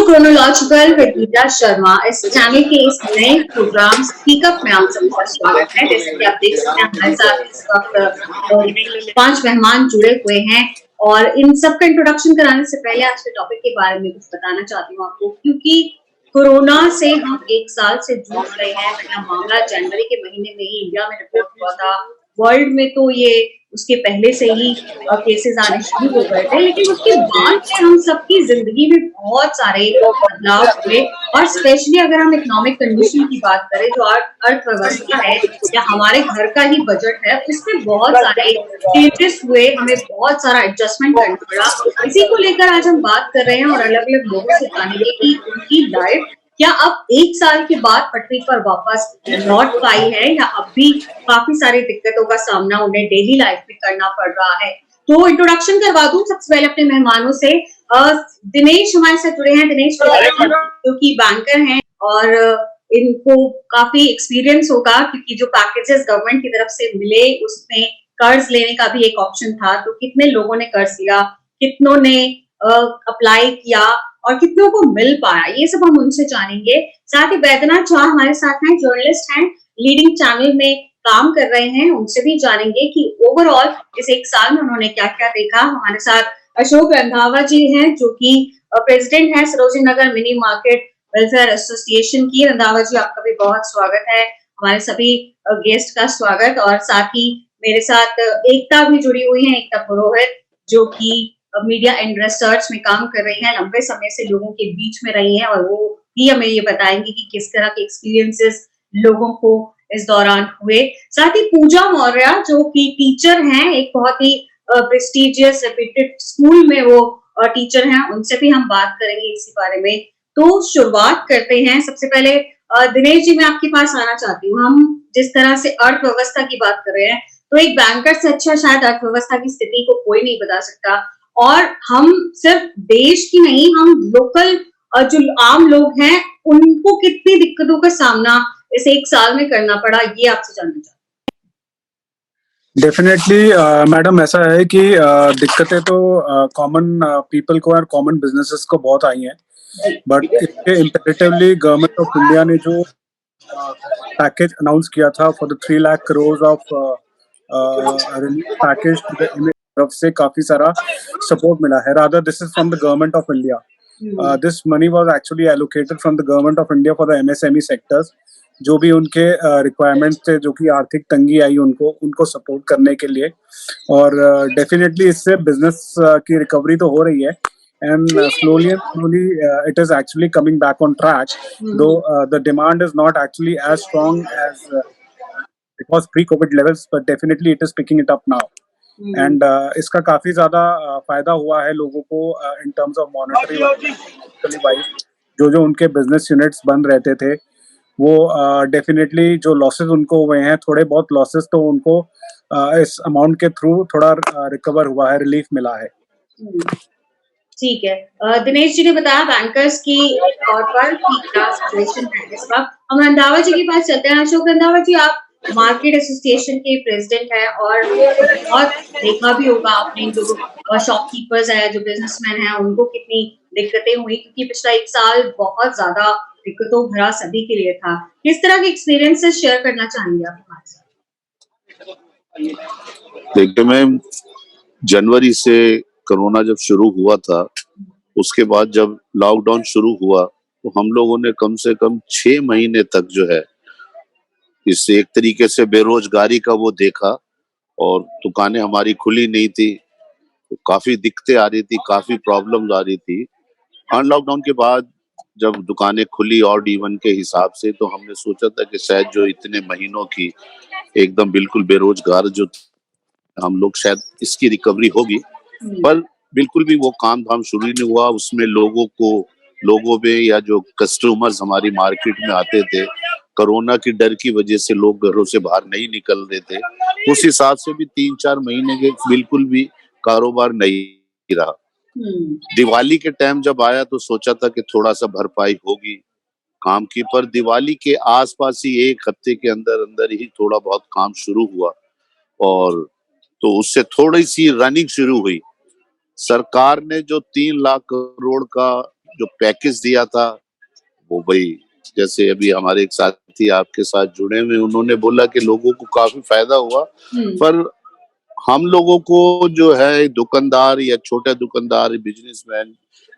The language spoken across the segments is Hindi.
Chronological with Gita Sharma. इस चैनल के इस नए प्रोग्राम स्पीक अप में आप सबका स्वागत है। जैसे कि आप देख सकते हैं हमारे साथ इस वक्त 5 मेहमान जुड़े हुए हैं और इन सबका इंट्रोडक्शन कराने से पहले आज के टॉपिक के बारे में कुछ बताना चाहती हूँ आपको, क्योंकि कोरोना से हम 1 साल से जूझ रहे हैं। पहला मामला जनवरी के महीने में ही इंडिया में रिपोर्ट हुआ था। वर्ल्ड में तो ये उसके पहले से ही केसेस आने शुरू हो गए थे, लेकिन उसके बाद से हम सबकी जिंदगी में बहुत सारे बदलाव हुए। और स्पेशली अगर हम इकोनॉमिक कंडीशन की बात करें, जो अर्थव्यवस्था है या हमारे घर का ही बजट है, उसमें बहुत सारे चेंजेस हुए, हमें बहुत सारा एडजस्टमेंट करना पड़ा। इसी को लेकर आज हम बात कर रहे हैं और अलग अलग लोगों से जानेंगे कि उनकी लाइफ क्या अब 1 साल के बाद पटरी पर वापस लौट पाई है या अब भी काफी सारी दिक्कतों का सामना उन्हें डेली लाइफ में करना पड़ रहा है। तो इंट्रोडक्शन करवा दूं सबसे पहले अपने मेहमानों से। दिनेश हमारे साथ जुड़े हैं। दिनेश जो कि बैंकर हैं और इनको काफी एक्सपीरियंस होगा, क्योंकि जो पैकेजेस गवर्नमेंट की तरफ से मिले उसमें कर्ज लेने का भी एक ऑप्शन था। तो कितने लोगों ने कर्ज लिया, कितनों ने अप्लाई किया और कितनों को मिल पाया, ये सब हम उनसे जानेंगे। साथ ही बैद्यनाथ झा हमारे साथ हैं, जर्नलिस्ट हैं, लीडिंग चैनल में काम कर रहे हैं। उनसे भी जानेंगे कि ओवरऑल इस 1 साल में उन्होंने क्या क्या देखा। हमारे साथ अशोक रंधावा जी हैं, जो कि प्रेसिडेंट है सरोजिनी नगर मिनी मार्केट वेलफेयर एसोसिएशन की। रंधावा जी, आपका भी बहुत स्वागत है। हमारे सभी गेस्ट का स्वागत। और साथ ही मेरे साथ एकता भी जुड़ी हुई है, एकता पुरोहित, जो कि मीडिया एंड रिसर्च में काम कर रही हैं, लंबे समय से लोगों के बीच में रही हैं और वो भी हमें ये बताएंगे कि किस तरह के एक्सपीरियंसेस लोगों को इस दौरान हुए। साथ ही पूजा मौर्य, जो कि टीचर हैं, एक बहुत ही प्रेस्टिजियस रेप्यूटेड स्कूल में वो टीचर हैं, उनसे भी हम बात करेंगे इसी बारे में। तो शुरुआत करते हैं। सबसे पहले दिनेश जी, मैं आपके पास आना चाहती हूँ। हम जिस तरह से अर्थव्यवस्था की बात कर रहे हैं, तो एक बैंकर से अच्छा शायद अर्थव्यवस्था की स्थिति को कोई नहीं बता सकता। और हम सिर्फ देश की नहीं, हम लोकल जो आम लोग हैं उनको कितनी दिक्कतों का सामना इस 1 साल में करना पड़ा, ये आपसे जानना चाहते हैं। डेफिनेटली मैडम, ऐसा है कि दिक्कतें तो कॉमन पीपल को और कॉमन बिजनेसेस को बहुत आई हैं, बट इसके इम्पेरेटिवली गवर्नमेंट ऑफ इंडिया ने जो पैकेज अनाउंस किया था for the 3 lakh crore of relief package तरफ से काफी सारा सपोर्ट मिला है। Rather this is from the government of India. This money was actually allocated from the government of India for the MSME sectors, जो भी उनके रिक्वायरमेंट्स थे, जो कि आर्थिक तंगी आई उनको सपोर्ट करने के लिए। और डेफिनेटली इससे बिजनेस की रिकवरी तो हो रही है, and slowly it is actually coming back on track, though the demand is not actually as strong as it was pre-COVID levels, but definitely it is picking it up now. And इसका काफी ज्यादा फायदा हुआ है लोगों को in terms of monetary wise. जो उनके बिजनेस यूनिट्स बंद रहते थे, वो डेफिनेटली जो लॉसेस उनको हुए हैं, थोड़े बहुत लॉसेस, तो उनको इस अमाउंट के थ्रू थोड़ा रिकवर हुआ है, रिलीफ मिला है। ठीक है। दिनेश जी ने बताया बैंकर्स की तौर पर कि क्या सिचुएशन है इस वक्त। हम रंधावा जी के पास चलते हैं। अशोक रंधावा जी, आप मार्केट एसोसिएशन के प्रेसिडेंट है और बहुत देखा भी होगा आपने, जो शॉपकीपर्स है, जो बिजनेसमैन है, उनको कितनी दिक्कतें हुई, क्योंकि पिछला 1 साल बहुत ज्यादा दिक्कतों भरा सभी के लिए था। किस तरह के एक्सपीरियंसेस शेयर करना चाहेंगे आप हमारे साथ? देखिए मैम, जनवरी से कोरोना जब शुरू हुआ था, उसके बाद जब लॉकडाउन शुरू हुआ, तो हम लोगों ने कम से कम 6 महीने तक जो है इस एक तरीके से बेरोजगारी का वो देखा, और दुकानें हमारी खुली नहीं थी, तो काफी दिक्कतें आ रही थी, काफी प्रॉब्लम्स आ रही थी। लॉकडाउन के बाद जब दुकानें खुली ऑड इवन के हिसाब से, तो हमने सोचा था कि शायद जो इतने महीनों की एकदम बिल्कुल बेरोजगार जो हम लोग, शायद इसकी रिकवरी होगी, पर बिल्कुल भी वो काम धाम शुरू नहीं हुआ। उसमें लोगों में या जो कस्टमर्स हमारी मार्केट में आते थे, कोरोना की डर की वजह से लोग घरों से बाहर नहीं निकल रहे थे, उस हिसाब से भी 3-4 महीने के बिल्कुल भी कारोबार नहीं रहा। दिवाली के टाइम जब आया तो सोचा था कि थोड़ा सा भरपाई होगी काम की, पर दिवाली के आसपास ही 1 हफ्ते के अंदर ही थोड़ा बहुत काम शुरू हुआ, और तो उससे थोड़ी सी रनिंग शुरू हुई। सरकार ने जो 3 लाख करोड़ का जो पैकेज दिया था वो भाई, जैसे अभी हमारे एक साथी आपके साथ जुड़े हुए, उन्होंने बोला कि लोगों को काफी फायदा हुआ, पर हम लोगों को जो है दुकानदार या छोटे दुकानदार बिजनेसमैन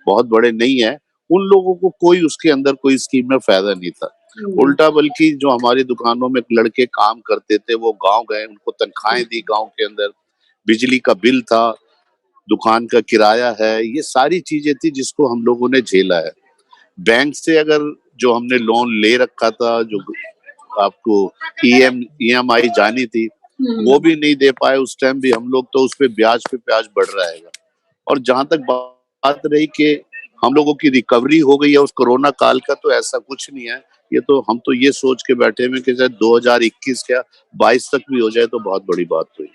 बहुत बड़े नहीं है, उन लोगों को कोई उसके अंदर कोई स्कीम में फायदा नहीं था। उल्टा बल्कि जो हमारी दुकानों में लड़के काम करते थे वो गांव गए, उनको तनख्वाहें दी गांव के अंदर, बिजली का बिल था, दुकान का किराया है, ये सारी चीजें थी जिसको हम लोगों ने झेला है। बैंक से अगर जो हमने लोन ले रखा था, जो आपको ईएमआई जानी थी, वो भी नहीं दे पाए उस टाइम भी हम लोग, तो उस पे ब्याज बढ़ रहा है। और जहां तक बात रही कि हम लोगों की रिकवरी हो गई है उस कोरोना काल का, तो ऐसा कुछ नहीं है। ये तो हम तो ये सोच के बैठे हैं कि शायद 2021 क्या 22 तक भी हो जाए तो बहुत बड़ी बात हुई।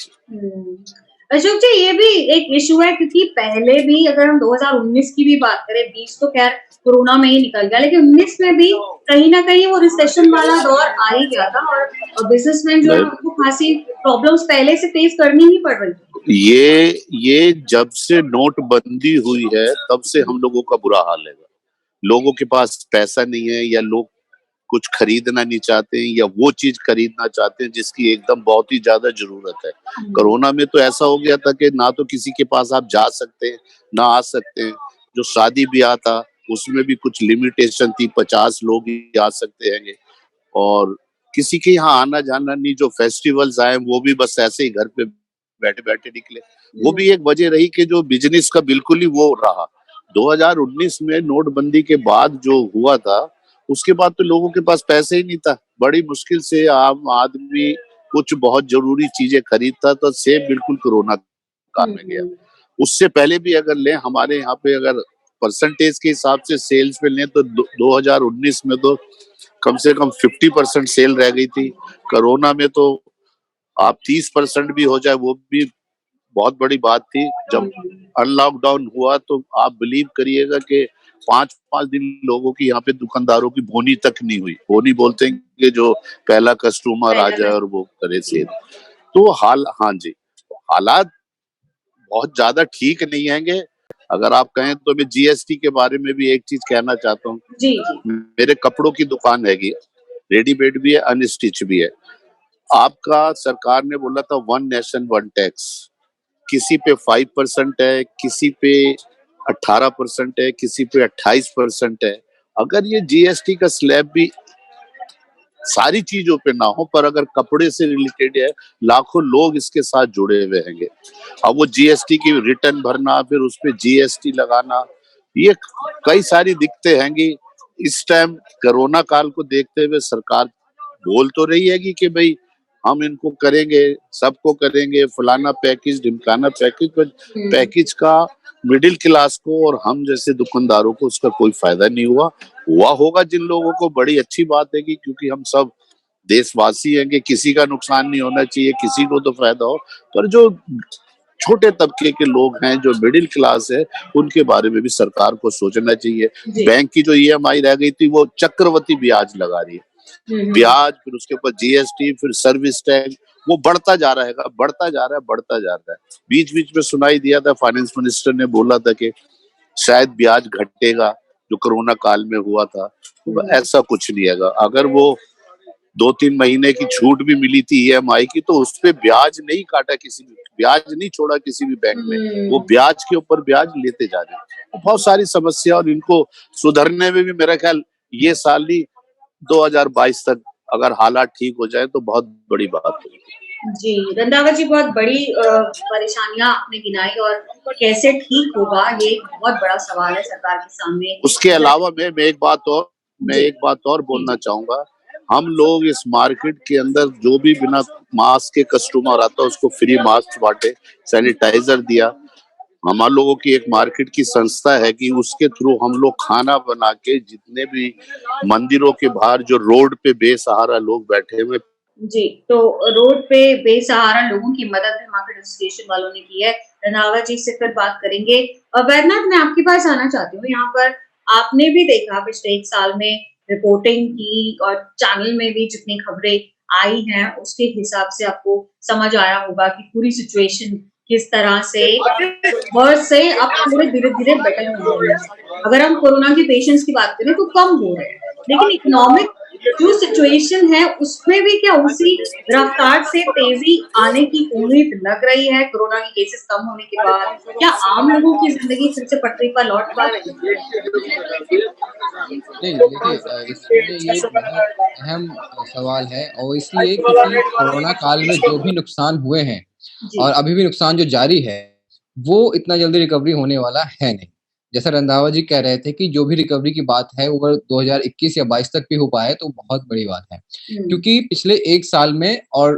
अशोक जी, ये भी एक इशू है क्योंकि पहले भी अगर हम 2019 की भी बात करें, 20 तो खैर कोरोना में ही निकल गया, लेकिन 19 में भी कहीं ना कहीं वो रिसेशन वाला दौर आ ही गया था और बिजनेसमैन जो है उनको खासी प्रॉब्लम्स पहले से फेस करनी ही पड़ रही थी। ये जब से नोटबंदी हुई है तब से हम लोगों का बुरा हाल है। लोगों के पास पैसा नहीं है, या लोग कुछ खरीदना नहीं चाहते हैं, या वो चीज खरीदना चाहते हैं जिसकी एकदम बहुत ही ज्यादा जरूरत है। कोरोना में तो ऐसा हो गया था कि ना तो किसी के पास आप जा सकते हैं ना आ सकते हैं। जो शादी ब्याह था उसमें भी कुछ लिमिटेशन थी, 50 लोग ही आ सकते हैं, और किसी के यहाँ आना जाना नहीं। जो फेस्टिवल्स आए वो भी बस ऐसे ही घर पे बैठे बैठे निकले। वो भी एक वजह रही कि जो बिजनेस का बिल्कुल ही वो रहा। 2019 में नोटबंदी के बाद जो हुआ था, उसके बाद तो लोगों के पास पैसे ही नहीं था। बड़ी मुश्किल से आम आदमी कुछ बहुत जरूरी चीजें खरीदता, तो सेब बिल्कुल कोरोना काल में गया। उससे पहले भी अगर लें, हमारे यहाँ पे अगर परसेंटेज के हिसाब से सेल्स में लें तो 2019 में तो कम से कम 50% सेल रह गई थी। कोरोना में तो आप 30% भी हो जाए वो भी बहुत बड़ी बात थी। जब अनलॉकडाउन हुआ तो आप बिलीव करिएगा कि 5-5 दिन लोगों की यहाँ पे दुकानदारों की बोनी तक नहीं हुई। बोनी बोलते हैं कि जो पहला कस्टमर आ जाए और वो करे सेल। तो हाँ जी, हालात बहुत ज्यादा ठीक नहीं हैंगे। अगर आप कहें तो मैं जीएसटी के बारे में भी एक चीज कहना चाहता हूँ। जी। मेरे कपड़ों की दुकान हैगी, रेडीमेड भी है, अनस्टिच भी है। आपका सरकार ने बोला था 1 नेशन 1 टैक्स। किसी पे 5% है, किसी पे 18% है, किसी पे 28% है। अगर ये जीएसटी का स्लैब भी सारी चीजों पे ना हो, पर अगर कपड़े से रिलेटेड है, लाखों लोग इसके साथ जुड़े हुए हैंगे। अब वो जीएसटी की रिटर्न भरना, फिर उस पे जीएसटी लगाना, ये कई सारी दिक्कतें हैंगी। इस टाइम कोरोना काल को देखते हुए सरकार बोल तो रही है कि भाई हम इनको करेंगे, सबको करेंगे, फलाना पैकेज ढिमकाना पैकेज, पर पैकेज का मिडिल क्लास को और हम जैसे दुकानदारों को उसका कोई फायदा नहीं हुआ होगा। जिन लोगों को, बड़ी अच्छी बात है कि क्योंकि हम सब देशवासी हैं कि किसी का नुकसान नहीं होना चाहिए, किसी को तो फायदा हो। पर जो छोटे तबके के लोग हैं, जो मिडिल क्लास है, उनके बारे में भी सरकार को सोचना चाहिए। बैंक की जो ईएमआई रह गई थी वो चक्रवृद्धि ब्याज लगा रही है। ब्याज, फिर उसके ऊपर जीएसटी, फिर सर्विस टैक्स, वो बढ़ता जा रहा है, बढ़ता जा रहा है, बढ़ता जा रहा है। बीच बीच में सुनाई दिया था, फाइनेंस मिनिस्टर ने बोला था कि शायद ब्याज घटेगा, जो कोरोना काल में हुआ था। तो ऐसा कुछ नहीं है। अगर वो 2-3 महीने की छूट भी मिली थी ईएमआई की, तो उस पे ब्याज नहीं काटा, किसी भी ब्याज नहीं छोड़ा किसी भी बैंक में। वो ब्याज के ऊपर ब्याज लेते जा रहे हैं। तो बहुत सारी समस्या, और इनको सुधरने में भी मेरा ख्याल ये साल ही 2022 तक अगर हालात ठीक हो जाए तो बहुत बड़ी बात होगी। जी, रंधावा जी, बहुत बड़ी परेशानियां आपने गिनाई और कैसे ठीक होगा ये बहुत बड़ा सवाल है सरकार के सामने। उसके अलावा मैं एक बात और बोलना चाहूंगा। हम लोग इस मार्केट के अंदर जो भी बिना मास्क के कस्टमर आता है उसको फ्री मास्क बांटे, सैनिटाइजर दिया। हम लोगों की एक मार्केट की संस्था है कि उसके थ्रू हम लोग खाना बना के जितने भी मंदिरों के बाहर जो रोड पे बेसहारा लोग बैठे हुए। जी, तो रोड पे बेसहारा लोगों की मदद भी मार्केट एसोसिएशन वालों ने की है। रंधावा जी से फिर बात करेंगे। वैद्यनाथ, मैं आपके पास आना चाहती हूँ। यहाँ पर आपने भी देखा पिछले 1 साल में रिपोर्टिंग की और चैनल में भी जितनी खबरें आई हैं उसके हिसाब से आपको समझ आया होगा कि पूरी सिचुएशन किस तरह से वर्ष से अब थोड़े धीरे-धीरे बेटर हो रहे हैं। अगर हम कोरोना के पेशेंट्स की बात करें तो कम हो रहे हैं, लेकिन इकोनॉमिक जो सिचुएशन है उसमें भी क्या उसी रफ्तार से तेजी आने की उम्मीद लग रही है कोरोना के केसेस कम होने के बाद? क्या आम लोगों की जिंदगी फिर से पटरी पर लौट पाएगी? नहीं, देखिए इसमें ये एक बहुत अहम सवाल है और इसलिए क्योंकि कोरोना काल में जो भी नुकसान हुए हैं जी। और अभी भी नुकसान जो जारी है, वो इतना जल्दी रिकवरी होने वाला है नहीं। जैसा रंधावा जी कह रहे थे कि जो भी रिकवरी की बात है वो अगर 2021 या 22 तक भी हो पाए तो बहुत बड़ी बात है। क्योंकि पिछले 1 साल में और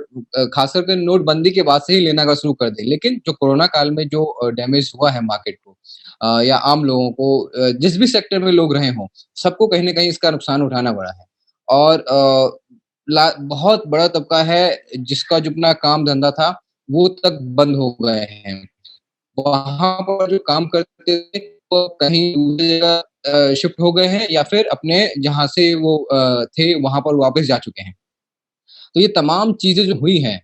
ख़ास करके नोटबंदी के बाद से ही लेना अगर शुरू कर दें, लेकिन जो कोरोना काल में जो डैमेज हुआ है मार्केट को या आम लोगों को जिस भी सेक्टर में लोग रहे हों, सबको कहीं न कहीं इसका नुकसान उठाना पड़ा है। और बहुत बड़ा तबका है जिसका जो अपना काम-धंधा था, वो तक बंद हो गए हैं। वहाँ पर जो काम करते थे, वो कहीं दूसरी जगह शिफ्ट हो गए हैं या फिर अपने जहाँ से वो थे, वहाँ पर वापस जा चुके हैं। तो ये तमाम चीज़ें जो हुई हैं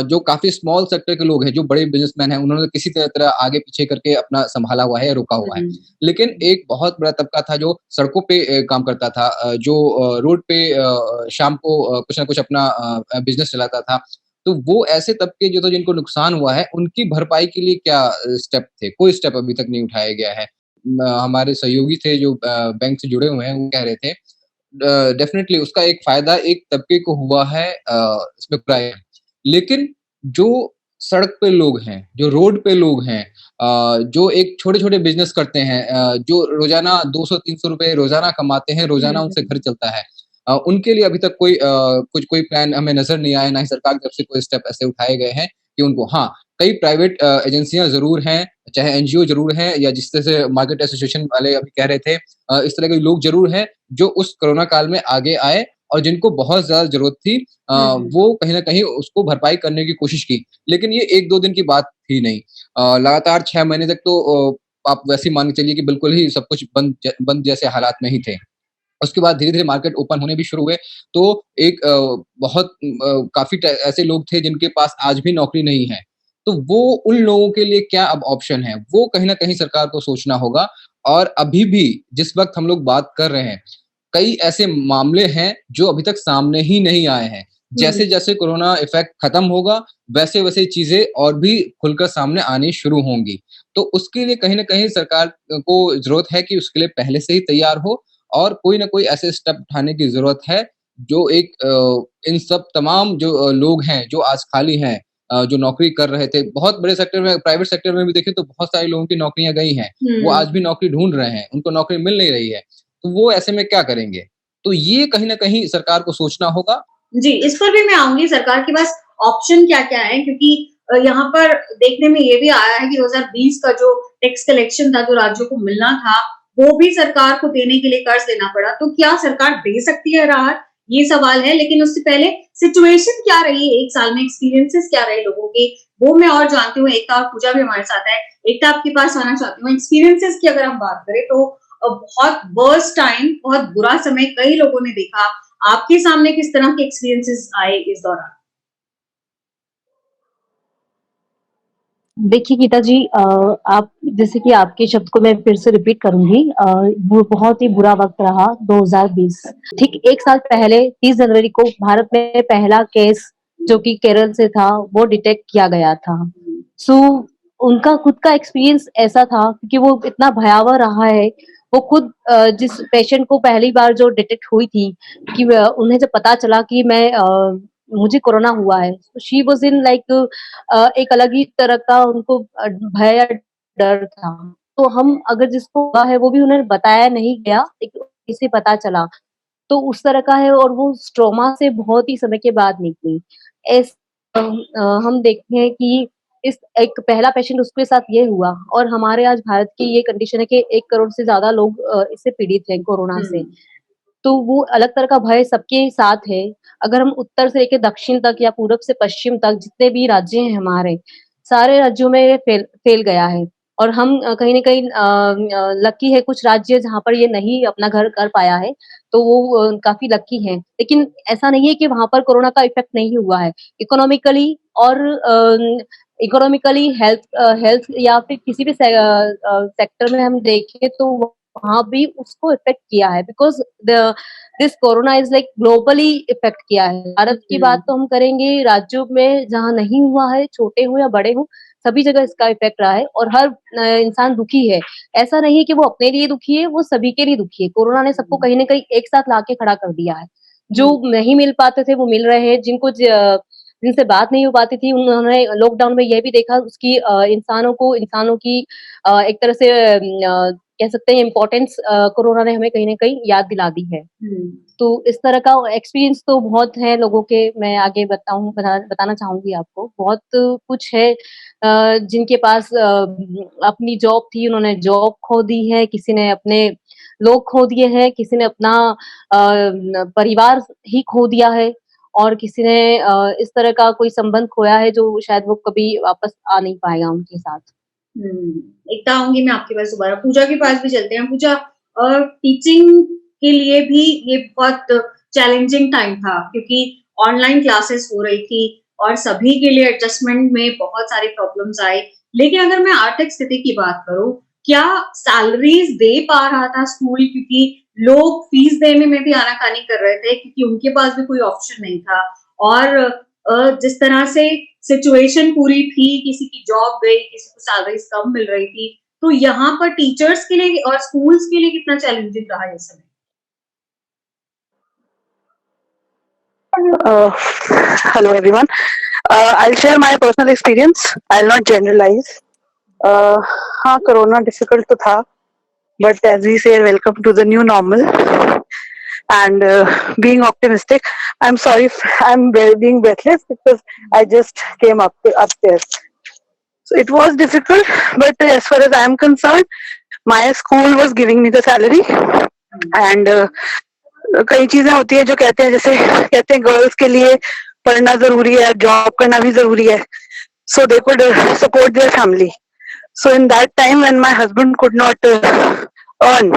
जो काफ़ी स्मॉल सेक्टर के लोग हैं, जो बड़े बिज़नेसमैन हैं, उन्होंने किसी तरह आगे पीछे करके अपना सँभाला हुआ है या रोका हुआ है। लेकिन एक बहुत बड़ा तबका था जो सड़कों पे काम करता था जो रोड पे शाम को कुछ न कुछ अपना बिज़नेस चलाता था। तो वो ऐसे तबके जो थे जिनको नुकसान हुआ है, उनकी भरपाई के लिए क्या स्टेप थे? कोई स्टेप अभी तक नहीं उठाया गया है। हमारे सहयोगी थे जो बैंक से जुड़े हुए हैं, वो कह रहे थे डेफ़िनेटली उसका एक फ़ायदा एक तबके को हुआ है इसमें प्राय लेकिन जो सड़क पे लोग हैं, जो रोड पे लोग हैं जो एक छोटे-छोटे बिज़नेस करते हैं जो रोज़ाना 200-300 रुपए रोज़ाना कमाते हैं, रोज़ाना उनसे घर चलता है। उनके लिए अभी तक कोई प्लान हमें नज़र नहीं आया, ना ही सरकार की तरफ से कोई स्टेप ऐसे उठाए गए हैं कि उनको हाँ, कई प्राइवेट एजेंसियाँ ज़रूर हैं, चाहे एनजीओ ज़रूर हैं या जिस तरह से मार्केट एसोसिएशन वाले अभी कह रहे थे इस तरह के लोग ज़रूर हैं, जो उस कोरोना काल में आगे आए और जिनको बहुत ज़्यादा ज़रूरत थी वो कहीं न कहीं उसको भरपाई करने की कोशिश की। लेकिन ये 1-2 दिन की बात थी नहीं। लगातार 6 महीने तक तो आप वैसे ही मान के चलिए कि बिल्कुल ही सब कुछ बंद जैसे हालात में ही थे। उसके बाद धीरे-धीरे मार्केट ओपन होने भी शुरू हुए, तो एक बहुत काफ़ी ट ऐसे लोग थे जिनके पास आज भी नौकरी नहीं है। तो वो उन लोगों के लिए क्या अब ऑप्शन है? वो कहीं न कहीं सरकार को सोचना होगा और अभी भी जिस वक़्त हम लोग बात कर रहे हैं, कई ऐसे मामले हैं जो अभी तक सामने ही नहीं आए हैं। जैसे-जैसे कोरोना इफ़ेक्ट खत्म होगा, वैसे-वैसे चीज़ें और भी खुलकर सामने आनी शुरू होंगी। तो उसके लिए कहीं न कहीं सरकार को ज़रूरत है कि उसके लिए पहले से ही तैयार हो और कोई ना कोई ऐसे स्टेप उठाने की ज़रूरत है, जो एक इन सब तमाम जो लोग हैं, जो आज खाली हैं जो नौकरी कर रहे थे, बहुत बड़े सेक्टर में प्राइवेट सेक्टर में भी देखें तो बहुत सारे लोगों की नौकरियाँ गई हैं। वो आज भी नौकरी ढूँढ रहे हैं, उनको नौकरी मिल नहीं रही है। तो वो ऐसे में क्या करेंगे? तो ये कहीं न कहीं सरकार को सोचना होगा। जी, इस पर भी मैं आऊँगी सरकार के पास ऑप्शन क्या-क्या हैं क्योंकि यहाँ पर देखने में ये भी आया है कि 2020 का जो टैक्स कलेक्शन था, जो राज्यों को मिलना था, वो भी सरकार को देने के लिए कर्ज लेना पड़ा। तो क्या सरकार दे सकती है राहत? ये सवाल है, लेकिन उससे पहले सिचुएशन क्या रही है 1 साल में, एक्सपीरियंसेस क्या रहे लोगों के, वो मैं और जानती हूँ। एकता और पूजा भी हमारे साथ है। एकता आपके पास आना चाहती हूँ। एक्सपीरियंसेस की अगर हम बात करें तो बहुत वर्स्ट टाइम, बहुत बुरा समय कई लोगों ने देखा। आपके सामने किस तरह के एक्सपीरियंसेस आए इस दौरान? देखिए गीता जी आप जैसे कि आपके शब्द को मैं फिर से रिपीट करूँगी वो बहुत ही बुरा वक़्त रहा 2020 ठीक 1 साल पहले 30 जनवरी को भारत में पहला केस जो कि केरल से था वो डिटेक्ट किया गया था। सो उनका खुद का एक्सपीरियंस ऐसा था क्योंकि वो इतना भयावह रहा है, वो खुद जिस पेशेंट को पहली बार जो डिटेक्ट हुई थी कि उन्हें जब पता चला कि मुझे कोरोना हुआ है, शी वाज़ इन लाइक एक अलग ही तरह का उनको भय या डर था। तो हम अगर जिसको हुआ है वो भी उन्हें बताया नहीं गया, एक इसे पता चला। तो उस तरह का है और वो उस ट्रॉमा से बहुत ही समय के बाद निकली। ऐस हम देखते हैं कि इस एक पहला पेशेंट उसके साथ ये हुआ और हमारे आज भारत की ये कंडीशन है कि 1 करोड़ से ज़्यादा लोग इससे पीड़ित हैं कोरोना से। तो वो अलग तरह का भय सबके साथ है। अगर हम उत्तर से लेके दक्षिण तक या पूरब से पश्चिम तक जितने भी राज्य हैं हमारे, सारे राज्यों में ये फैल गया है और हम कहीं न कहीं लकी है कुछ राज्य जहाँ पर ये नहीं अपना घर कर पाया है, तो वो काफ़ी लकी हैं। लेकिन ऐसा नहीं है कि वहाँ पर कोरोना का इफ़ेक्ट नहीं हुआ है। इकोनॉमिकली और इकोनॉमिकली हेल्थ या फिर किसी भी सेक्टर में हम देखें तो वहां भी उसको इफेक्ट किया है, because this corona is like globally effect किया है। भारत की बात तो हम करेंगे, राज्यों में जहाँ नहीं हुआ है, छोटे हो या बड़े हो, सभी जगह इसका इफेक्ट रहा है और हर इंसान दुखी है। ऐसा नहीं है कि वो अपने लिए दुखी है, वो सभी के लिए दुखी है। कोरोना ने सबको कहीं ना कहीं एक साथ लाके खड़ा कर दिया है। जो नहीं मिल पाते थे वो मिल रहे हैं, जिनसे बात नहीं हो पाती थी उन्होंने लॉकडाउन में यह भी देखा उसकी इंसानों की एक तरह से कह सकते हैं इम्पोर्टेंस कोरोना ने हमें कहीं ना कहीं याद दिला दी है। तो इस तरह का एक्सपीरियंस तो बहुत है लोगों के, मैं आगे बताना चाहूंगी आपको। बहुत कुछ है जिनके पास अपनी जॉब थी, उन्होंने जॉब खो दी है, किसी ने अपने लोग खो दिए हैं, किसी ने अपना परिवार ही खो दिया है और किसी ने इस तरह का कोई संबंध खोया है जो शायद वो कभी वापस आ नहीं पाएगा उनके साथ। एकता, आऊंगी मैं आपके पास दोबारा। पूजा के पास भी चलते हैं। पूजा, टीचिंग के लिए भी ये बहुत चैलेंजिंग टाइम था क्योंकि ऑनलाइन क्लासेस हो रही थी और सभी के लिए एडजस्टमेंट में बहुत सारी प्रॉब्लम्स आई। लेकिन अगर मैं आर्थिक स्थिति की बात करूं, क्या सैलरीज दे पा रहा था स्कूल? क्योंकि लोग फीस देने में भी आनाकानी कर रहे थे क्योंकि उनके पास भी कोई ऑप्शन नहीं था। और जिस तरह से सिचुएशन पूरी थी, किसी की जॉब गई, किसी को सैलरीज कम मिल रही थी, तो यहाँ पर टीचर्स के लिए और स्कूल्स के लिए कितना चैलेंजिंग रहा ये समय? Hello everyone. I'll share my personal experience. I'll not generalize. हाँ, कोरोना डिफिकल्ट तो था, but as we say, welcome to the new normal. And being optimistic, I'm sorry if I'm being breathless because I just came upstairs. So it was difficult, but as far as I'm concerned, my school was giving me the salary. And कई चीजें होती है जो कहते हैं, जैसे कहते हैं गर्ल्स के लिए पढ़ना जरूरी है, जॉब करना भी जरूरी है. So they could support their family. So in that time when my husband could not earn,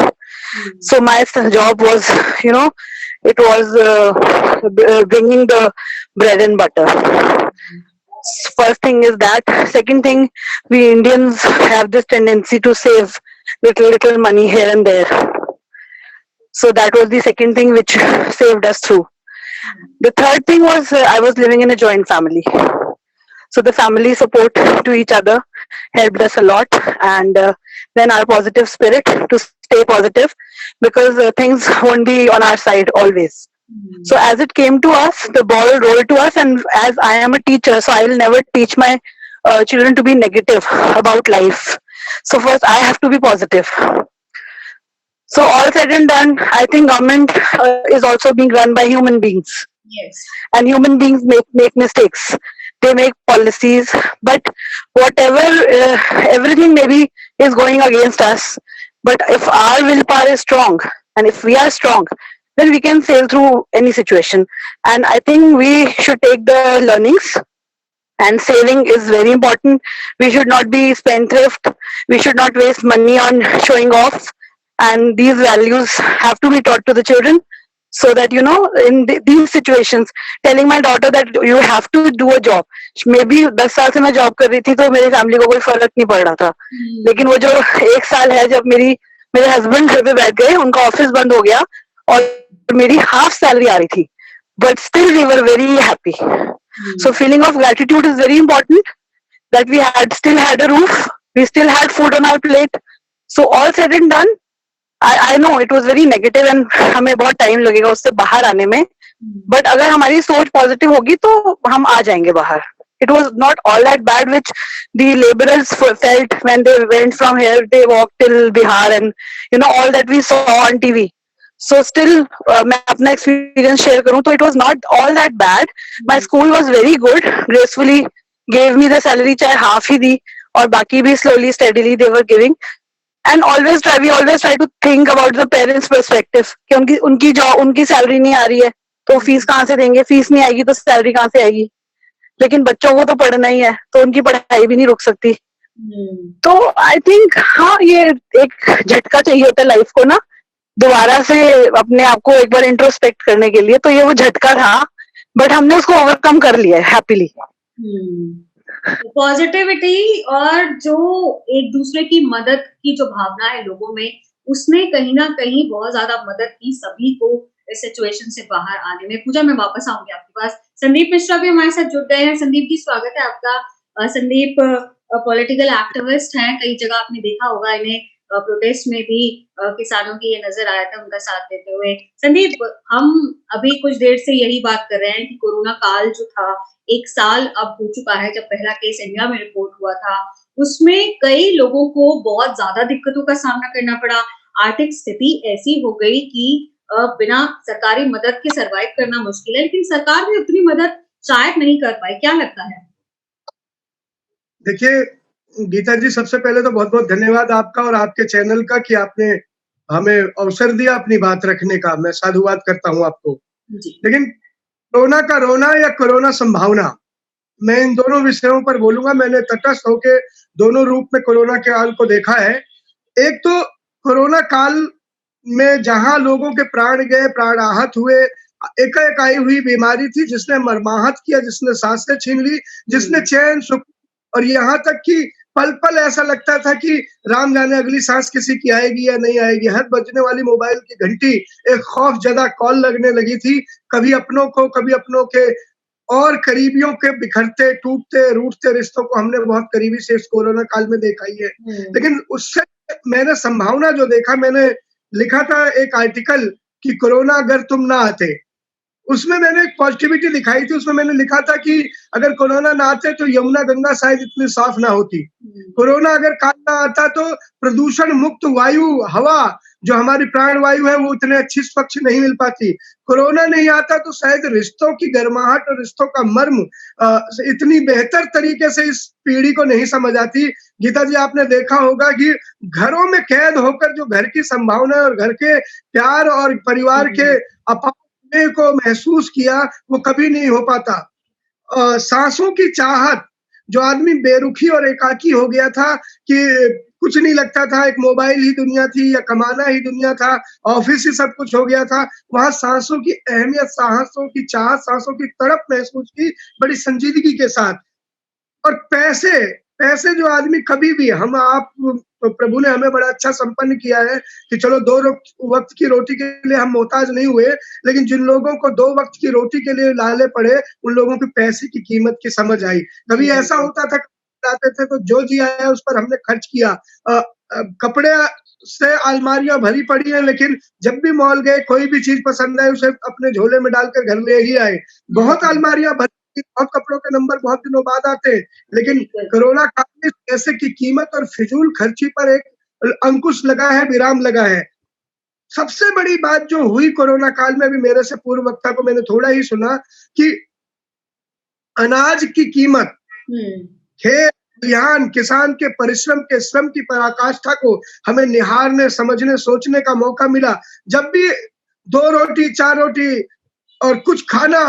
so my job was, it was bringing the bread and butter. First thing is that. Second thing, we Indians have this tendency to save little money here and there. So that was the second thing which saved us through. The third thing was I was living in a joint family. So the family support to each other helped us a lot, and then our positive spirit to stay positive because things won't be on our side always. So as it came to us, the ball rolled to us, and as I am a teacher, so I will never teach my children to be negative about life. So first I have to be positive. So all said and done, I think government is also being run by human beings. Yes. And human beings make mistakes. They make policies, but whatever, everything maybe is going against us. But if our willpower is strong, and if we are strong, then we can sail through any situation. And I think we should take the learnings. And saving is very important. We should not be spendthrift. We should not waste money on showing off. And these values have to be taught to the children, so that in these situations, telling my daughter that you have to do a job. Maybe 10 साल से मैं जॉब कर रही थी तो मेरी फैमिली को कोई फर्क नहीं पड़ रहा था. लेकिन वो जो 1 साल है जब मेरे हस्बैंड घर पे बैठ गए, उनका ऑफिस बंद हो गया और मेरी हाफ सैलरी आ रही थी, but still we were very happy. So feeling of gratitude is very important, that we still had a roof, we still had food on our plate. So all said and done, I know it was very negative and हमें बहुत टाइम लगेगा उससे बाहर आने में, but अगर हमारी सोच पॉजिटिव होगी तो हम आ जाएंगे बाहर. It was not all that bad which the laborers felt when they went from here, they walked till Bihar, and all that we saw on TV. So still मैं अपना experience share करूँ तो it was not all that bad. My school was very good, gracefully gave me the salary, चाहे half ही दी और बाकी भी slowly steadily they were giving. And we always try to think about the parents' perspective कि उनकी सैलरी नहीं आ रही है तो फीस कहाँ से देंगे, फीस नहीं आएगी तो सैलरी कहाँ से आएगी. लेकिन बच्चों को तो पढ़ना ही है तो उनकी पढ़ाई भी नहीं रुक सकती. तो आई थिंक हाँ, ये एक झटका चाहिए होता है लाइफ को ना, दोबारा से अपने आप को एक बार इंट्रोस्पेक्ट करने के लिए. तो ये वो झटका था, बट हमने उसको ओवरकम कर लिया है हैप्पीली. पॉजिटिविटी और जो एक दूसरे की मदद की जो भावना है लोगों में, उसने कहीं ना कहीं बहुत ज्यादा मदद की सभी को इस सिचुएशन से बाहर आने में। पूजा, मैं वापस आऊंगी आपके पास। संदीप मिश्रा भी हमारे साथ जुड़ गए हैं। संदीप जी, स्वागत है आपका। संदीप पॉलिटिकल एक्टिविस्ट हैं, कई जगह आपने देखा होगा इन्हें प्रोटेस्ट में भी किसानों की ये नजर आया था उनका साथ देते हुए। संदीप, हम अभी कुछ देर से यही बात कर रहे हैं कि कोरोना काल जो था, 1 साल अब हो चुका है जब पहला केस इंडिया में रिपोर्ट हुआ था। उसमें कई लोगों को बहुत ज्यादा दिक्कतों का सामना करना पड़ा। आर्थिक स्थिति ऐसी हो गई कि बिना सरकारी मदद के सरवाइव करना मुश्किल है, लेकिन सरकार भी उतनी मदद शायद नहीं कर पाई। क्या लगता है? देखिए गीता जी, सबसे पहले तो बहुत बहुत धन्यवाद आपका और आपके चैनल का कि आपने हमें अवसर दिया अपनी बात रखने का। मैं साधुवाद करता हूं आपको। लेकिन कोरोना का रोना या कोरोना संभावना, मैं इन दोनों विषयों पर बोलूंगा। मैंने तटस्थ होके दोनों रूप में कोरोना के काल को देखा है। एक तो कोरोना काल में जहां लोगों के प्राण गए, प्राण आहत हुए, एकाएक आई हुई बीमारी थी जिसने मरमाहत किया, जिसने सांसें छीन ली, जिसने चैन सुख, और यहाँ तक कि पल पल ऐसा लगता था कि राम जाने अगली सांस किसी की आएगी या नहीं आएगी। हर बजने वाली मोबाइल की घंटी एक खौफजदा कॉल लगने लगी थी, कभी अपनों को, कभी अपनों के और करीबियों के बिखरते, टूटते, रूठते रिश्तों को हमने बहुत करीबी से इस कोरोना काल में देखा ही है। लेकिन उससे मैंने संभावना जो देखा, मैंने लिखा था एक आर्टिकल कि कोरोना अगर तुम ना आते, उसमें मैंने एक पॉजिटिविटी दिखाई थी। उसमें मैंने लिखा था कि अगर कोरोना ना आते तो यमुना गंगा शायद इतनी साफ ना होती। कोरोना अगर काल ना आता तो प्रदूषण मुक्त वायु, हवा जो हमारी प्राण वायु है, वो इतने अच्छी स्वच्छ नहीं मिल पाती। कोरोना नहीं आता तो शायद रिश्तों की गर्माहट और रिश्तों का मर्म इतनी बेहतर तरीके से इस पीढ़ी को नहीं समझ आती। गीता जी, आपने देखा होगा कि घरों में कैद होकर जो घर की संभावना और घर के प्यार और परिवार के को महसूस किया, वो कभी नहीं हो पाता। सांसों की चाहत, जो आदमी बेरुखी और एकाकी हो गया था कि कुछ नहीं लगता था, एक मोबाइल ही दुनिया थी या कमाना ही दुनिया था, ऑफिस ही सब कुछ हो गया था, वहां सांसों की अहमियत, सांसों की चाहत, सांसों की तड़प महसूस की बड़ी संजीदगी के साथ। और पैसे जो आदमी कभी भी, हम आप तो प्रभु ने हमें बड़ा अच्छा संपन्न किया है कि चलो 2 वक्त की रोटी के लिए हम मोहताज नहीं हुए, लेकिन जिन लोगों को 2 वक्त की रोटी के लिए लाले पड़े, उन लोगों की पैसे की कीमत की समझ आई। कभी ऐसा होता था, जाते थे तो जो जी आया उस पर हमने खर्च किया। कपड़े से अलमारियां भरी पड़ी है, लेकिन जब भी मॉल गए, कोई भी चीज पसंद आई उसे अपने झोले में डालकर घर ले ही आए। बहुत अलमारियां भरी, बहुत कपड़ों के नंबर बहुत दिनों बाद आते, लेकिन कोरोना काल में पैसे की कीमत और फिजूल खर्ची पर एक अंकुश लगा है, विराम लगा है। सबसे बड़ी बात जो हुई कोरोना काल में, भी मेरे से पूर्व वक्ता को मैंने थोड़ा ही सुना कि अनाज की कीमत, खेत खलिहान, किसान के परिश्रम के श्रम की पराकाष्ठा को हमें निहारने, समझने, सोचने का मौका मिला। जब भी 2 रोटी, 4 रोटी और कुछ खाना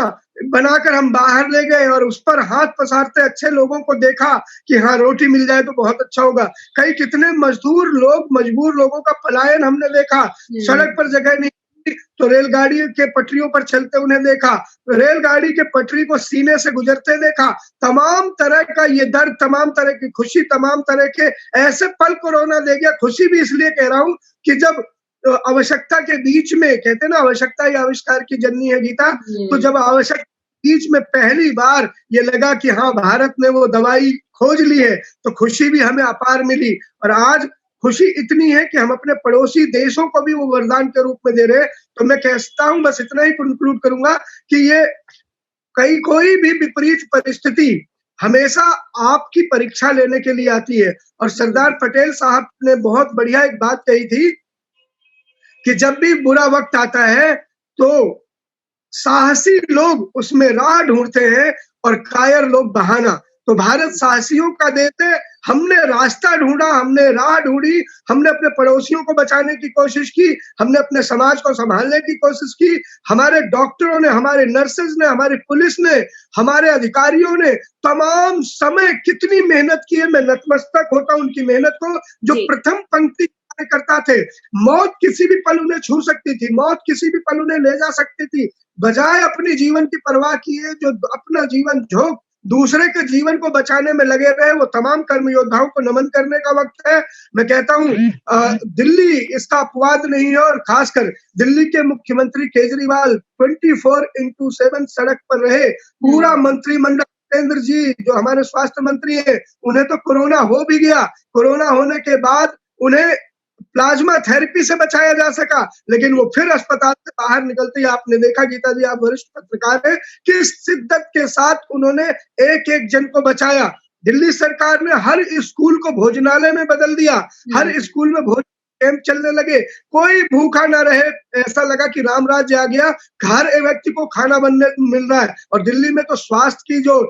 बनाकर हम बाहर ले गए और उस पर हाथ पसारते अच्छे लोगों को देखा कि हाँ, रोटी मिल जाए तो बहुत अच्छा होगा। कई कितने मजबूर लोगों का पलायन हमने देखा। सड़क पर जगह नहीं तो रेलगाड़ी के पटरियों पर चलते उन्हें देखा, रेलगाड़ी के पटरी को सीने से गुजरते देखा। तमाम तरह का ये दर्द, तमाम तरह की खुशी, तमाम तरह के ऐसे पल कोरोना दे गया। खुशी भी इसलिए कह रहा हूँ कि जब आवश्यकता के बीच में, कहते ना आविष्कार ही आविष्कार की जननी है गीता, तो जब आवश्यकता बीच में पहली बार ये लगा कि हाँ, भारत ने वो दवाई खोज ली है, तो खुशी भी हमें अपार मिली। और आज खुशी इतनी है कि हम अपने पड़ोसी देशों को भी वो वरदान के रूप में दे रहे हैं। तो मैं कहता हूं, बस इतना ही कंक्लूड करूंगा कि ये कोई भी विपरीत परिस्थिति हमेशा आपकी परीक्षा लेने के लिए आती है। और सरदार पटेल साहब ने बहुत बढ़िया एक बात कही थी कि जब भी बुरा वक्त आता है तो साहसी लोग उसमें राह ढूंढते हैं और कायर लोग बहाना। तो भारत साहसियों का देश है। हमने रास्ता ढूंढा, हमने राह ढूंढी, हमने अपने पड़ोसियों को बचाने की कोशिश की, हमने अपने समाज को संभालने की कोशिश की। हमारे डॉक्टरों ने, हमारे नर्सेज ने, हमारी पुलिस ने, हमारे अधिकारियों ने तमाम समय कितनी मेहनत की है। मैं नतमस्तक होता हूं उनकी मेहनत को, जो प्रथम पंक्ति करता थे। मौत किसी भी पल उन्हें छू सकती थी, मौत किसी भी पल उन्हें ले जा सकती थी। बजाय अपनी जीवन की परवाह किए, जो अपना जीवन झोंक दूसरे के जीवन को बचाने में लगे रहे, वो तमाम कर्म योद्धाओं को नमन करने का वक्त है। मैं कहता हूँ दिल्ली इसका अपवाद नहीं है, और खासकर दिल्ली के मुख्यमंत्री केजरीवाल 24/7 सड़क पर रहे। पूरा मंत्रिमंडल, जितेंद्र जी जो हमारे स्वास्थ्य मंत्री हैं, उन्हें तो कोरोना हो भी गया, कोरोना होने के बाद उन्हें प्लाज्मा थेरेपी से बचाया जा सका, लेकिन वो फिर अस्पताल से बाहर निकलते ही आपने देखा, गीता जी आप वरिष्ठ पत्रकार हैं, किस शिद्दत के साथ उन्होंने एक एक जन को बचाया। दिल्ली सरकार ने हर स्कूल को भोजनालय में बदल दिया, हर स्कूल में भोजन कैंप चलने लगे, कोई भूखा ना रहे, ऐसा लगा कि राम राज्य आ गया, हर एक व्यक्ति को खाना बनने मिल रहा है। और दिल्ली में तो स्वास्थ्य की जो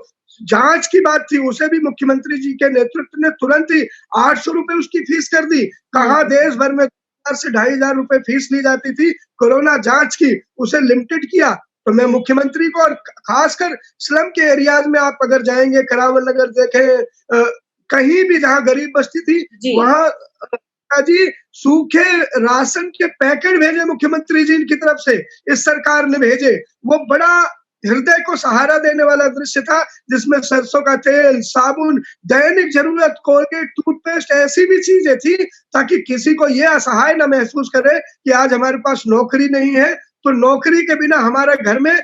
जांच की बात थी, उसे भी मुख्यमंत्री जी के नेतृत्व ने तुरंत ही 800 रुपए उसकी फीस कर दी। कहाँ देश भर में 1000 से 2500 रुपए फीस ली जाती थी कोरोना जांच की, उसे लिमिटेड किया। तो मैं मुख्यमंत्री को, और खासकर स्लम के एरियाज में आप अगर जाएंगे, करावल नगर देखें, कहीं भी जहाँ गरीब बस्ती थी, वहां जी सूखे राशन के पैकेट भेजे मुख्यमंत्री जी की तरफ से, इस सरकार ने भेजे। वो बड़ा हृदय को सहारा देने वाला दृश्य था, जिसमें सरसों का तेल, साबुन, दैनिक जरूरत, कोलगेट, टूथपेस्ट, ऐसी भी चीजें थी ताकि किसी को ये असहाय न महसूस करे कि आज हमारे पास नौकरी नहीं है, तो नौकरी के बिना हमारे घर में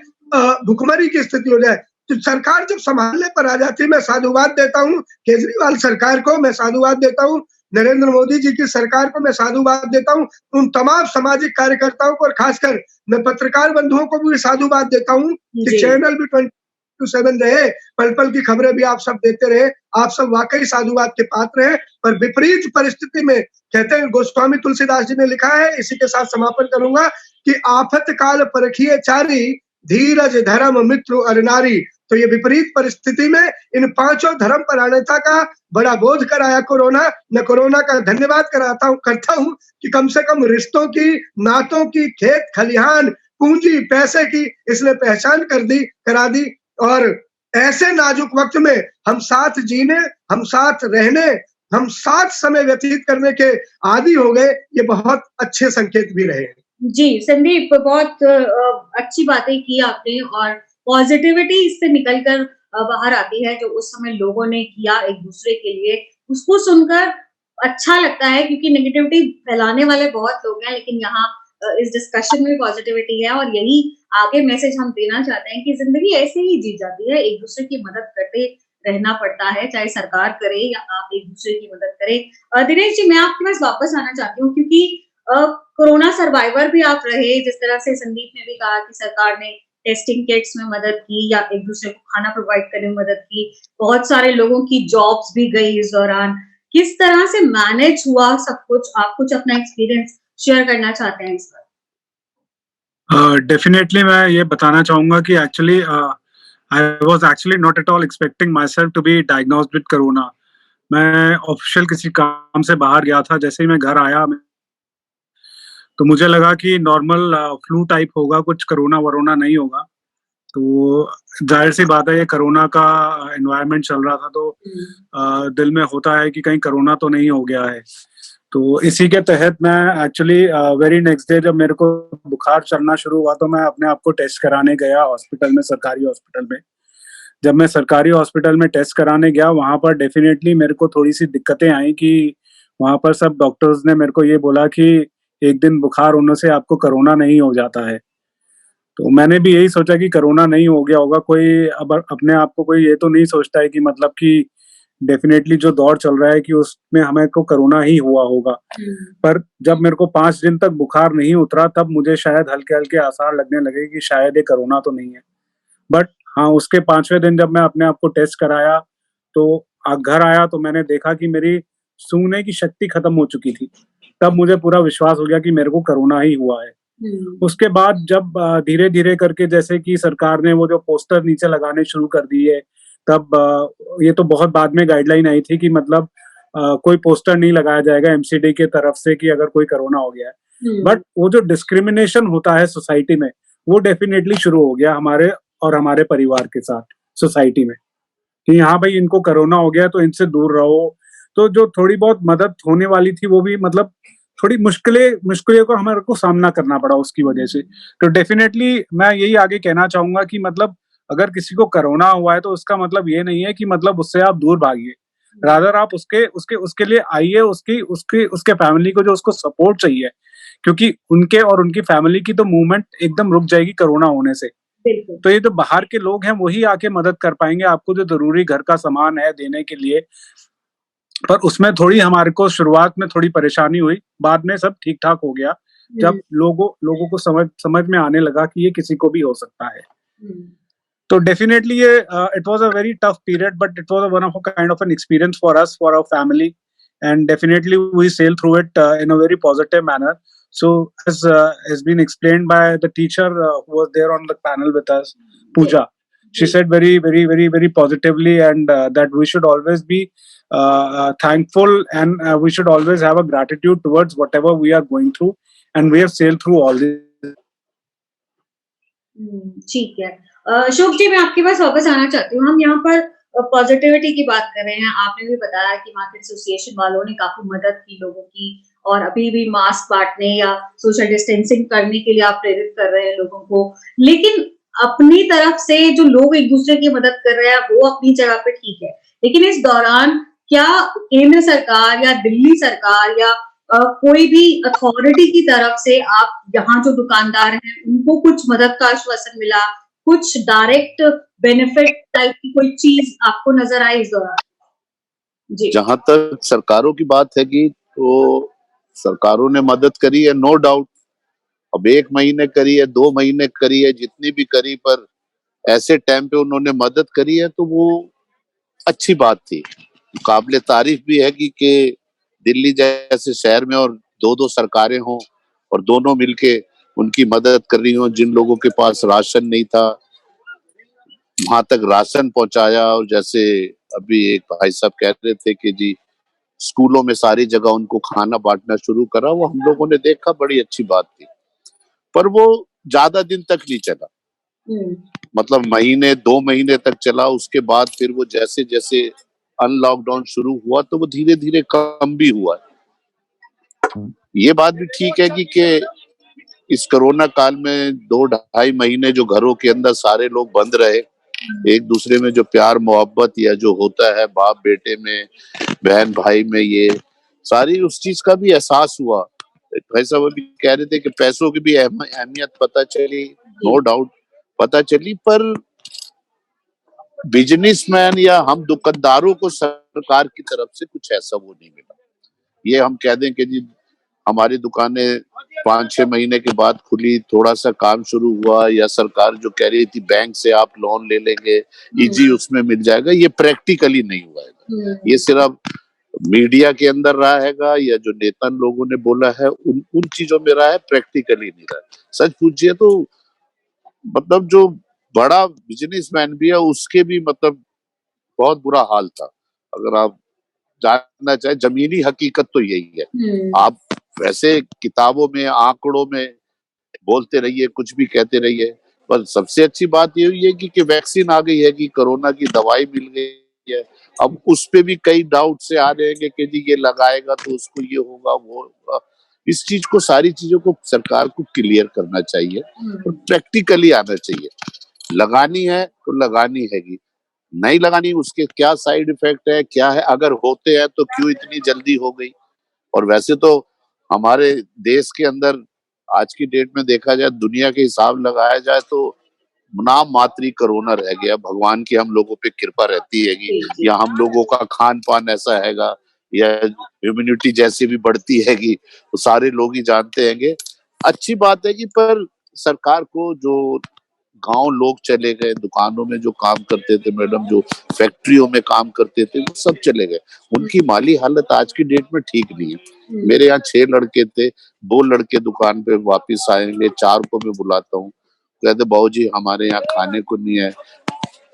भुखमरी की स्थिति हो जाए। तो सरकार जब संभालने पर आ जाती है, मैं साधुवाद देता हूँ केजरीवाल सरकार को, मैं साधुवाद देता हूँ नरेंद्र मोदी जी की सरकार को, मैं साधुवाद देता हूँ उन तमाम सामाजिक कार्यकर्ताओं को, और खासकर मैं पत्रकार बंधुओं को भी साधुवाद देता हूँ कि चैनल भी 24/7 रहे, पल पल की खबरें भी आप सब देते रहे, आप सब वाकई साधुवाद के पात्र हैं। पर विपरीत परिस्थिति में, कहते हैं गोस्वामी तुलसीदास जी ने लिखा है, इसी के साथ समापन करूंगा, कि आफत काल परखिए चारी, धीरज धर्म मित्र और नारी। तो ये विपरीत परिस्थिति में इन पांचों धर्म परायणता का बड़ा बोध कराया कोरोना। मैं कोरोना का धन्यवाद करता हूँ कि कम से कम रिश्तों की, नातों की, खेत खलिहान, पूंजी पैसे की इसने पहचान करा दी। और ऐसे नाजुक वक्त में हम साथ जीने, हम साथ रहने, हम साथ समय व्यतीत करने के आदी हो गए, ये बहुत अच्छे संकेत भी रहे। जी संदीप, बहुत अच्छी बातें की आपने, और पॉजिटिविटी इससे निकलकर बाहर आती है जो उस समय लोगों ने किया एक दूसरे के लिए, उसको सुनकर अच्छा लगता है, क्योंकि नेगेटिविटी फैलाने वाले बहुत लोग हैं, लेकिन यहाँ इस डिस्कशन में पॉजिटिविटी है, और यही आगे मैसेज हम देना चाहते हैं कि जिंदगी ऐसे ही जी जाती है, एक दूसरे की मदद करते रहना पड़ता है, चाहे सरकार करे या आप एक दूसरे की मदद करें। दिनेश जी, मैं आपके पास वापस आना चाहती हूँ, क्योंकि कोरोना सर्वाइवर भी आप रहे, जिस तरह से संदीप ने भी कहा कि सरकार ने टेस्टिंग किट्स में मदद की या एक दूसरे को खाना प्रोवाइड करने में मदद की, बहुत सारे लोगों की जॉब्स भी गई इस दौरान, किस तरह से मैनेज हुआ सब कुछ? आप कुछ अपना एक्सपीरियंस शेयर करना चाहते हैं इस पर? डेफिनेटली मैं ये बताना चाहूंगा कि actually I was actually not at all expecting myself to be diagnosed with corona. मैं ऑफिशियल किसी काम से बाहर गया था, जैसे ही मैं घर आया तो मुझे लगा कि नॉर्मल फ्लू टाइप होगा, कुछ कोरोना वरोना नहीं होगा। तो जाहिर सी बात है, ये कोरोना का एनवायरनमेंट चल रहा था, तो दिल में होता है कि कहीं कोरोना तो नहीं हो गया है। तो इसी के तहत मैं एक्चुअली वेरी नेक्स्ट डे जब मेरे को बुखार चढ़ना शुरू हुआ, तो मैं अपने आप को टेस्ट कराने गया हॉस्पिटल में, सरकारी हॉस्पिटल में। जब मैं सरकारी हॉस्पिटल में टेस्ट कराने गया, वहां पर डेफिनेटली मेरे को थोड़ी सी दिक्कतें आई कि वहां पर सब डॉक्टर्स ने मेरे को ये बोला कि एक दिन बुखार होने से आपको कोरोना नहीं हो जाता है। तो मैंने भी यही सोचा कि कोरोना नहीं हो गया होगा, कोई अब अपने आप को कोई ये तो नहीं सोचता है कि मतलब कि डेफिनेटली जो दौर चल रहा है कि उसमें हमें को कोरोना ही हुआ होगा। पर जब मेरे को 5 दिन तक बुखार नहीं उतरा, तब मुझे शायद हल्के हल्के आसार लगने लगे कि शायद ये कोरोना तो नहीं है। बट हाँ, उसके 5वें दिन जब मैं अपने आप को टेस्ट कराया, तो घर आया तो मैंने देखा कि मेरी सूंघने की शक्ति खत्म हो चुकी थी। तब मुझे पूरा विश्वास हो गया कि मेरे को कोरोना ही हुआ है। उसके बाद जब धीरे धीरे करके, जैसे कि सरकार ने वो जो पोस्टर नीचे लगाने शुरू कर दिए, तब ये तो बहुत बाद में गाइडलाइन आई थी कि मतलब कोई पोस्टर नहीं लगाया जाएगा एमसीडी के तरफ से कि अगर कोई कोरोना हो गया है। बट वो जो डिस्क्रिमिनेशन होता है सोसाइटी में, वो डेफिनेटली शुरू हो गया हमारे और हमारे परिवार के साथ सोसाइटी में, कि हाँ भाई इनको कोरोना हो गया तो इनसे दूर रहो। तो जो थोड़ी बहुत मदद होने वाली थी, वो भी मतलब थोड़ी मुश्किलें को हमारे को सामना करना पड़ा उसकी वजह से। तो डेफिनेटली मैं यही आगे कहना चाहूंगा कि मतलब अगर किसी को कोरोना हुआ है तो उसका मतलब ये नहीं है कि मतलब उससे आप दूर भागिए, रादर आप उसके उसके उसके लिए आइए, उसकी उसकी उसके फैमिली को जो उसको सपोर्ट चाहिए, क्योंकि उनके और उनकी फैमिली की तो मूवमेंट एकदम रुक जाएगी कोरोना होने से। बिल्कुल। तो ये जो बाहर के लोग हैं वही आके मदद कर पाएंगे आपको, जो जरूरी घर का सामान है देने के लिए। पर उसमें थोड़ी हमारे को शुरुआत में थोड़ी परेशानी हुई, बाद में सब ठीक ठाक हो गया, जब लोगों लोगों को समझ समझ में आने लगा कि ये किसी को भी हो सकता है। तो डेफिनेटली ये it was a very tough period, but it was one of a kind of an experience for us, for our family, and definitely we sail through it in a very positive manner. So as has been explained by the teacher who was there on the panel with us, Pooja, she said very positively, and that we should always be thankful, and we should always have a gratitude towards whatever we are going through, and we have sailed through all this. ठीक है। अशोक जी, मैं आपके पास वापस आना चाहती हूँ। हम यहाँ पर पॉजिटिविटी की बात कर रहे हैं। आपने भी बताया कि मार्केट एसोसिएशन वालों ने काफी मदद की लोगों की, और अभी भी मास्क बांटने या सोशल डिस्टेंसिंग करने के लिए आप प्रेरित कर रहे हैं लोगों को। लेकिन अपनी तरफ से जो लोग एक दूसरे की मदद कर रहे हैं वो अपनी जगह पे ठीक है, लेकिन इस दौरान क्या केंद्र सरकार या दिल्ली सरकार या कोई भी अथॉरिटी की तरफ से आप यहाँ जो दुकानदार हैं उनको कुछ मदद का आश्वासन मिला, कुछ डायरेक्ट बेनिफिट टाइप की कोई चीज आपको नजर आई इस दौरान? जी। जहां तक सरकारों की बात है कि तो सरकारों ने मदद करी है, नो डाउट। अब 1 महीने करी है, 2 महीने करी है, जितनी भी करी, पर ऐसे टाइम पे उन्होंने मदद करी है तो वो अच्छी बात थी। काबिले तारीफ भी है कि दिल्ली जैसे शहर में और 2-2 सरकारें हों और दोनों मिलके उनकी मदद कर रही हों। जिन लोगों के पास राशन नहीं था वहां तक राशन पहुंचाया, और जैसे अभी एक भाई साहब कह रहे थे कि जी स्कूलों में सारी जगह उनको खाना बांटना शुरू करा, वो हम लोगों ने देखा, बड़ी अच्छी बात थी। पर वो ज्यादा दिन तक नहीं चला, मतलब महीने 2 महीने तक चला। उसके बाद फिर वो जैसे जैसे अनलॉकडाउन शुरू हुआ तो वो धीरे धीरे कम भी हुआ। ये बात भी ठीक है कि इस कोरोना काल में 2-2.5 महीने जो घरों के अंदर सारे लोग बंद रहे, एक दूसरे में जो प्यार मोहब्बत या जो होता है बाप बेटे में, बहन भाई में, ये सारी उस चीज का भी एहसास हुआ। भाई साहब अभी कह रहे थे कि पैसों की भी अहमियत पता चली, नो डाउट पता चली, पर बिजनेसमैन या हम दुकानदारों को सरकार की तरफ से कुछ ऐसा वो नहीं मिला। ये हम कह दें कि जी हमारी दुकानें 5-6 महीने के बाद खुली, थोड़ा सा काम शुरू हुआ, या सरकार जो कह रही थी बैंक से आप लोन ले लेंगे, इजी उसमें मिल जाएगा, ये प्रैक्टिकली नहीं हुआ है। ये सिर्फ मीडिया के अंदर रहा हैगा, या जो नेता लोगों ने बोला है उन चीजों में रहा है, प्रैक्टिकली नहीं रहा। सच पूछिए तो मतलब जो बड़ा बिजनेसमैन भी है उसके भी मतलब बहुत बुरा हाल था। अगर आप जानना चाहे जमीनी हकीकत तो यही है। आप वैसे किताबों में आंकड़ों में बोलते रहिए, कुछ भी कहते रहिए, पर सबसे अच्छी बात ये हुई है कि वैक्सीन आ गई है, कि कोरोना की दवाई मिल गई है। अब उस पे भी कई डाउट से आ रहे हैं कि जी ये लगाएगा तो उसको ये होगा वो होगा। इस चीज को, सारी चीजों को सरकार को क्लियर करना चाहिए और प्रैक्टिकली आना चाहिए। लगानी है तो लगानी हैगी, नहीं लगानी उसके क्या साइड इफेक्ट है, क्या है, अगर होते हैं तो क्यों इतनी जल्दी हो गई। और वैसे तो हमारे देश के अंदर आज की डेट में देखा जाए, दुनिया के हिसाब लगाया जाए तो नाम मात्री कोरोना रह गया। भगवान की हम लोगों पे कृपा रहती हैगी, या हम लोगों का खान पान ऐसा हैगा, या इम्यूनिटी जैसे भी बढ़ती हैगी, तो सारे लोग ही जानते हैंगे। अच्छी बात है कि पर सरकार को, जो गांव लोग चले गए, दुकानों में जो काम करते थे मैडम, जो फैक्ट्रियों में काम करते थे, वो सब चले गए। उनकी माली हालत आज की डेट में ठीक नहीं है। मेरे यहाँ 6 लड़के थे, 2 लड़के दुकान पे वापस आएंगे, 4 को मैं बुलाता हूँ, कहते बाबूजी हमारे यहाँ खाने को नहीं है,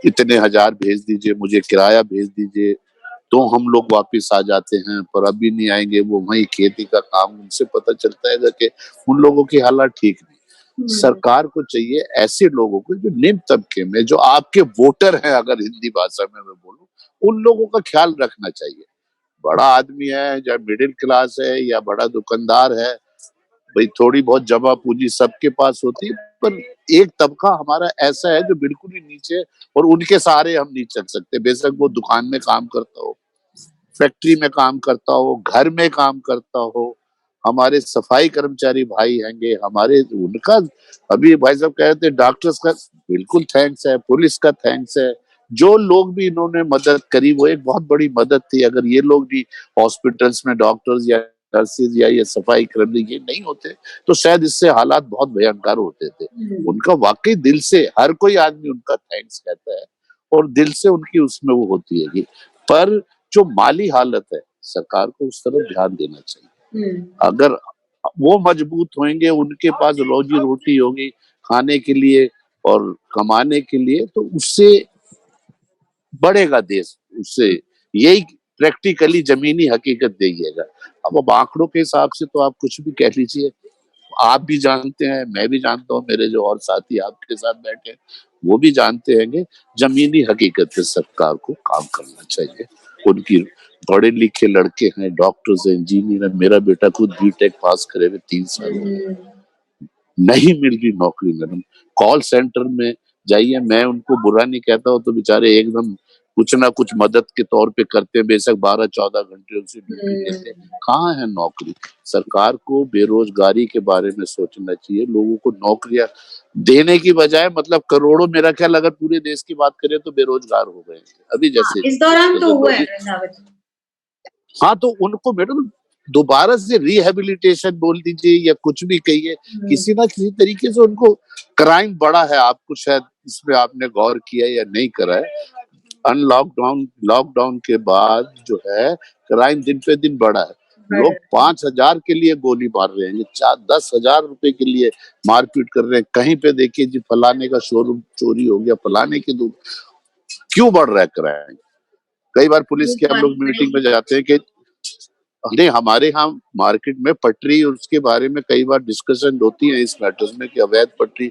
इतने हजार भेज दीजिए, मुझे किराया भेज दीजिए, तो हम लोग वापस आ जाते हैं। पर अभी नहीं आएंगे, वो वही खेती का काम, उनसे पता चलता है कि उन लोगों की हालत ठीक नहीं। सरकार को चाहिए ऐसे लोगों को जो निम्न तबके में, जो आपके वोटर हैं, अगर हिंदी भाषा में मैं बोलूं, उन लोगों का ख्याल रखना चाहिए। बड़ा आदमी है या मिडिल क्लास है या बड़ा दुकानदार है, भाई थोड़ी बहुत जमा पूंजी सबके पास होती है, पर एक तबका हमारा ऐसा है जो बिल्कुल ही नीचे, और उनके सहारे हम नहीं चल सकते। बेशक वो दुकान में काम करता हो, फैक्ट्री में काम करता हो, घर में काम करता हो, हमारे सफाई कर्मचारी भाई हैंगे हमारे, उनका अभी भाई साहब कह रहे थे डॉक्टर्स का बिल्कुल थैंक्स है, पुलिस का थैंक्स है। जो लोग भी इन्होंने मदद करी वो एक बहुत बड़ी मदद थी। अगर ये लोग भी हॉस्पिटल्स में डॉक्टर्स या नर्सेज या ये सफाई कर्मी ये नहीं होते तो शायद इससे हालात बहुत भयंकर होते थे। उनका वाकई दिल से हर कोई आदमी उनका थैंक्स कहता है और दिल से उनकी उसमें वो होती है। पर जो माली हालत है सरकार को उस तरफ ध्यान देना चाहिए। अगर वो मजबूत होंगे, उनके पास रोजी रोटी होगी खाने के लिए और कमाने के लिए, तो उससे बढ़ेगा देश, उससे यही प्रैक्टिकली जमीनी हकीकत देखिएगा। अब आंकड़ों के हिसाब से तो आप कुछ भी कह लीजिए, आप भी जानते हैं, मैं भी जानता हूँ, मेरे जो और साथी आपके साथ बैठे हैं वो भी जानते हैं। जमीनी हकीकत पे सरकार को काम करना चाहिए। उनकी पढ़े लिखे लड़के हैं, डॉक्टर्स हैं, इंजीनियर है। मेरा बेटा खुद बीटेक पास करे हुए 3 साल नहीं मिल रही नौकरी। मैडम कॉल सेंटर में जाइए, मैं उनको बुरा नहीं कहता हूँ, तो बेचारे एकदम कुछ ना कुछ मदद के तौर पे करते हैं, बेशक 12-14 घंटे उनसे ड्यूटी लेते हैं। कहाँ है नौकरी? सरकार को बेरोजगारी के बारे में सोचना चाहिए। लोगों को नौकरियां देने की बजाय, मतलब करोड़ों, मेरा ख्याल अगर पूरे देश की बात करें तो बेरोजगार हो गए अभी जैसे इस दौरान तो हुआ है रंधावा जी। हाँ, तो उनको मैडम दोबारा से रिहेबिलिटेशन बोल दीजिए या कुछ भी कहिए, किसी ना किसी तरीके से उनको, क्राइम बढ़ा है, आपको शायद इसमें आपने गौर किया या नहीं करा है। लॉकडाउन के बाद जो है क्राइम दिन पे दिन बढ़ा है। लोग 5,000 के लिए गोली मार रहे हैं, 10,000 रुपए के लिए मारपीट कर रहे हैं। कहीं पे देखिए जी फलाने का शोरूम चोरी हो गया, फलाने की क्यों बढ़ रहा है क्राइम? कई बार पुलिस के हम लोग मीटिंग में जाते हैं कि नहीं, हमारे यहाँ मार्केट में पटरी और उसके बारे में कई बार डिस्कशन होती है इस मैटर्स में कि अवैध पटरी,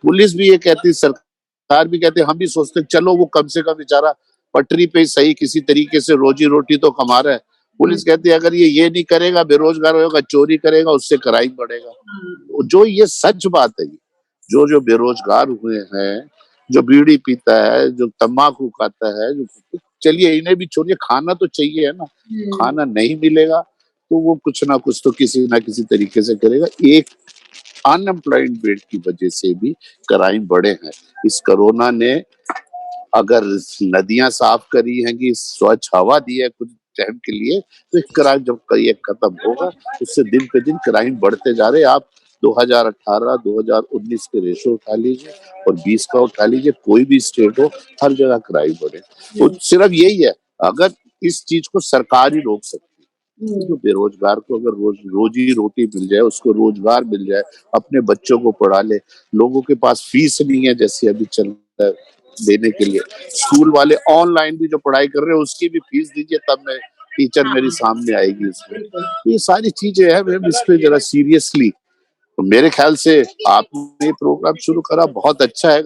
पुलिस भी ये कहती है, सरकार भी कहते हैं, हम भी सोचते हैं चलो वो कम से कम बेचारा पटरी पे सही किसी तरीके से रोजी रोटी तो कमा रहा है। पुलिस कहती है अगर ये नहीं करेगा, बेरोजगार होगा, चोरी करेगा, उससे क्राइम बढ़ेगा। जो ये सच बात है, जो बेरोजगार हुए हैं, जो बीड़ी पीता है, जो तंबाकू खाता है, जो, चलिए इन्हें भी छोड़िए, खाना तो चाहिए है ना, खाना नहीं मिलेगा तो वो कुछ ना कुछ तो किसी ना किसी तरीके से करेगा। एक अनएम्प्लॉयड रेट की वजह से भी क्राइम बढ़े हैं। इस कोरोना ने अगर नदियां साफ करी हैं कि स्वच्छ हवा दी है कुछ टाइम के लिए, तो क्राइम जब ये खत्म होगा उससे दिन पे दिन क्राइम बढ़ते जा रहे हैं। आप 2018-2019 के रेशो उठा लीजिए और 20 का उठा लीजिए, कोई भी स्टेट हो, हर जगह क्राइम बढ़े। तो सिर्फ यही है, अगर इस चीज को सरकार ही रोक सकती है, तो बेरोजगार को अगर रोजी रोटी मिल जाए, उसको रोजगार मिल जाए, अपने बच्चों को पढ़ा ले। लोगों के पास फीस नहीं है जैसे अभी चल रहा है देने के लिए, स्कूल वाले ऑनलाइन भी जो पढ़ाई कर रहे हैं उसकी भी फीस दीजिए, तब मैं टीचर मेरी सामने आएगी उसमें। तो ये सारी चीजें हैं मैम, इस पे जरा सीरियसली, तो मेरे ख्याल से आपने ये प्रोग्राम शुरू करा बहुत अच्छा है।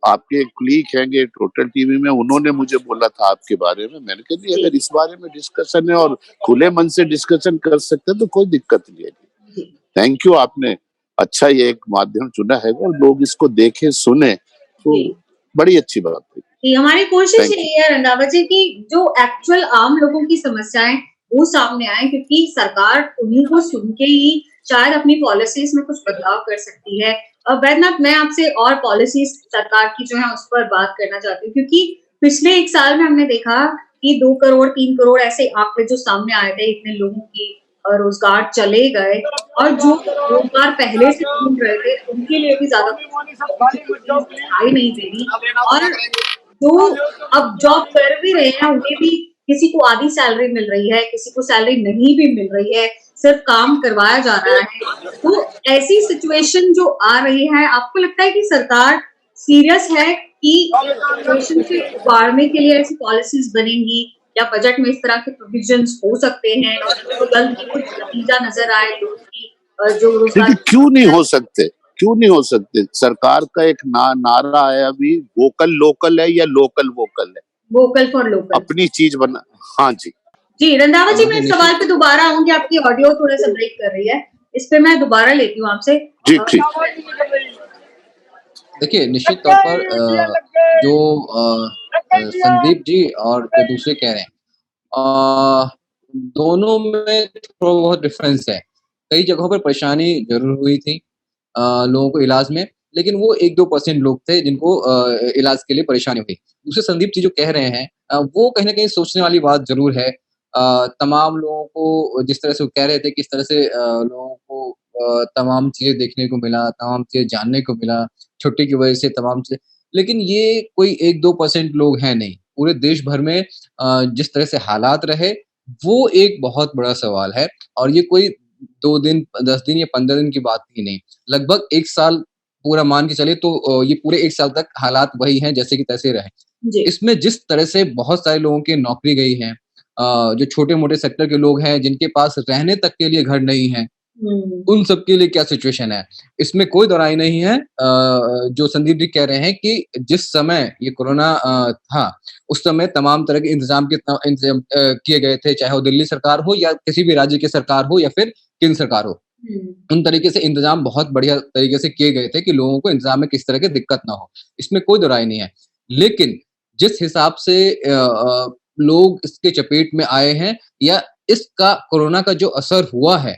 आपके क्लीक हैंगे टोटल टीवी में, उन्होंने मुझे बोला था आपके बारे में, मैंने कहा अगर इस बारे में डिस्कशन है और खुले मन से डिस्कशन कर सकते हैं तो कोई दिक्कत नहीं है। थैंक यू, आपने अच्छा ये एक माध्यम चुना है और लोग इसको देखें सुने तो बड़ी अच्छी बात है। हमारी कोशिश यही है रंधावा जी की जो एक्चुअल आम लोगों की समस्याएं वो सामने आए, क्योंकि सरकार उन्हीं को सुन के ही शायद अपनी पॉलिसीज में कुछ बदलाव कर सकती है। वैद्यनाथ, मैं आपसे और पॉलिसीज सरकार की जो है उस पर बात करना चाहती हूँ, क्योंकि पिछले 1 साल में हमने देखा कि 2 करोड़ 3 करोड़ ऐसे आंकड़े जो सामने आए थे, इतने लोगों की रोजगार चले गए, और जो रोजगार पहले से ढूंढ रहे थे उनके लिए भी ज्यादा दिखाई नहीं दे रही, और जो अब जॉब कर भी रहे हैं उन्हें भी किसी को आधी सैलरी मिल रही है, किसी को सैलरी नहीं भी मिल रही है, सिर्फ काम करवाया जा रहा है। तो ऐसी सिचुएशन जो आ रही है, आपको लगता है कि सरकार सीरियस है कि सिचुएशन से उबारने के लिए ऐसी पॉलिसीज बनेंगी, या बजट में इस तरह के प्रोविजंस हो सकते हैं तो जल्द ही कुछ नतीजा नजर आए लोगों की जो रोजगार? क्यों नहीं हो सकते? सरकार का एक नारा है अभी, वोकल लोकल है या लोकल वोकल है? वोकल फॉर लोकल, अपनी चीज बना। हाँ जी रंधावा जी, मैं इस सवाल पे दोबारा आऊंगी, आपकी ऑडियो थोड़ा सा ब्रेक कर रही है। इस पे मैं दोबारा लेती हूँ आपसे। जी जी। देखिए, निश्चित तौर पर जो संदीप जी और जो दूसरे कह रहे हैं, दोनों में थोड़ा बहुत डिफरेंस है। कई जगहों पर परेशानी ज़रूर हुई थी लोगों को इलाज में, लेकिन वो 1-2% लोग थे जिनको इलाज के लिए परेशानी हुई। दूसरे संदीप जी जो कह रहे हैं वो कहीं न कहीं सोचने वाली बात ज़रूर है। तमाम लोगों को जिस तरह से वो कह रहे थे, किस तरह से लोगों को तमाम चीज़ें देखने को मिला, तमाम चीज़ें जानने को मिला, छुट्टी की वजह से तमाम चीज़ें, लेकिन ये कोई 1-2% लोग हैं नहीं। पूरे देश भर में जिस तरह से हालात रहे, वो एक बहुत बड़ा सवाल है और ये कोई 2 दिन, 10 दिन या 15 दिन की बात ही नहीं। लगभग 1 साल पूरा मान के चलिए तो ये पूरे 1 साल तक हालात वही हैं जैसे कि तैसे रहे। जी। इसमें जिस तरह से बहुत सारे लोगों की नौकरी गई है, जो छोटे-मोटे सेक्टर के लोग हैं, जिनके पास रहने तक के लिए घर नहीं है, उन सब के लिए क्या सिचुएशन है। इसमें कोई दोहराई नहीं है जो संदीप जी कह रहे हैं कि जिस समय ये कोरोना था, उस समय तमाम तरह के इंतज़ाम किए गए थे, चाहे वो दिल्ली सरकार हो या किसी भी राज्य की सरकार हो या फिर केंद्र सरकार हो। उन तरीके से इंतज़ाम बहुत बढ़िया तरीके से किए गए थे कि लोगों को इंतज़ाम में किसी तरह की दिक्कत ना हो। इसमें कोई दोहराई नहीं है। लेकिन जिस हिसाब से लोग इसके चपेट में आए हैं या इसका कोरोना का जो असर हुआ है,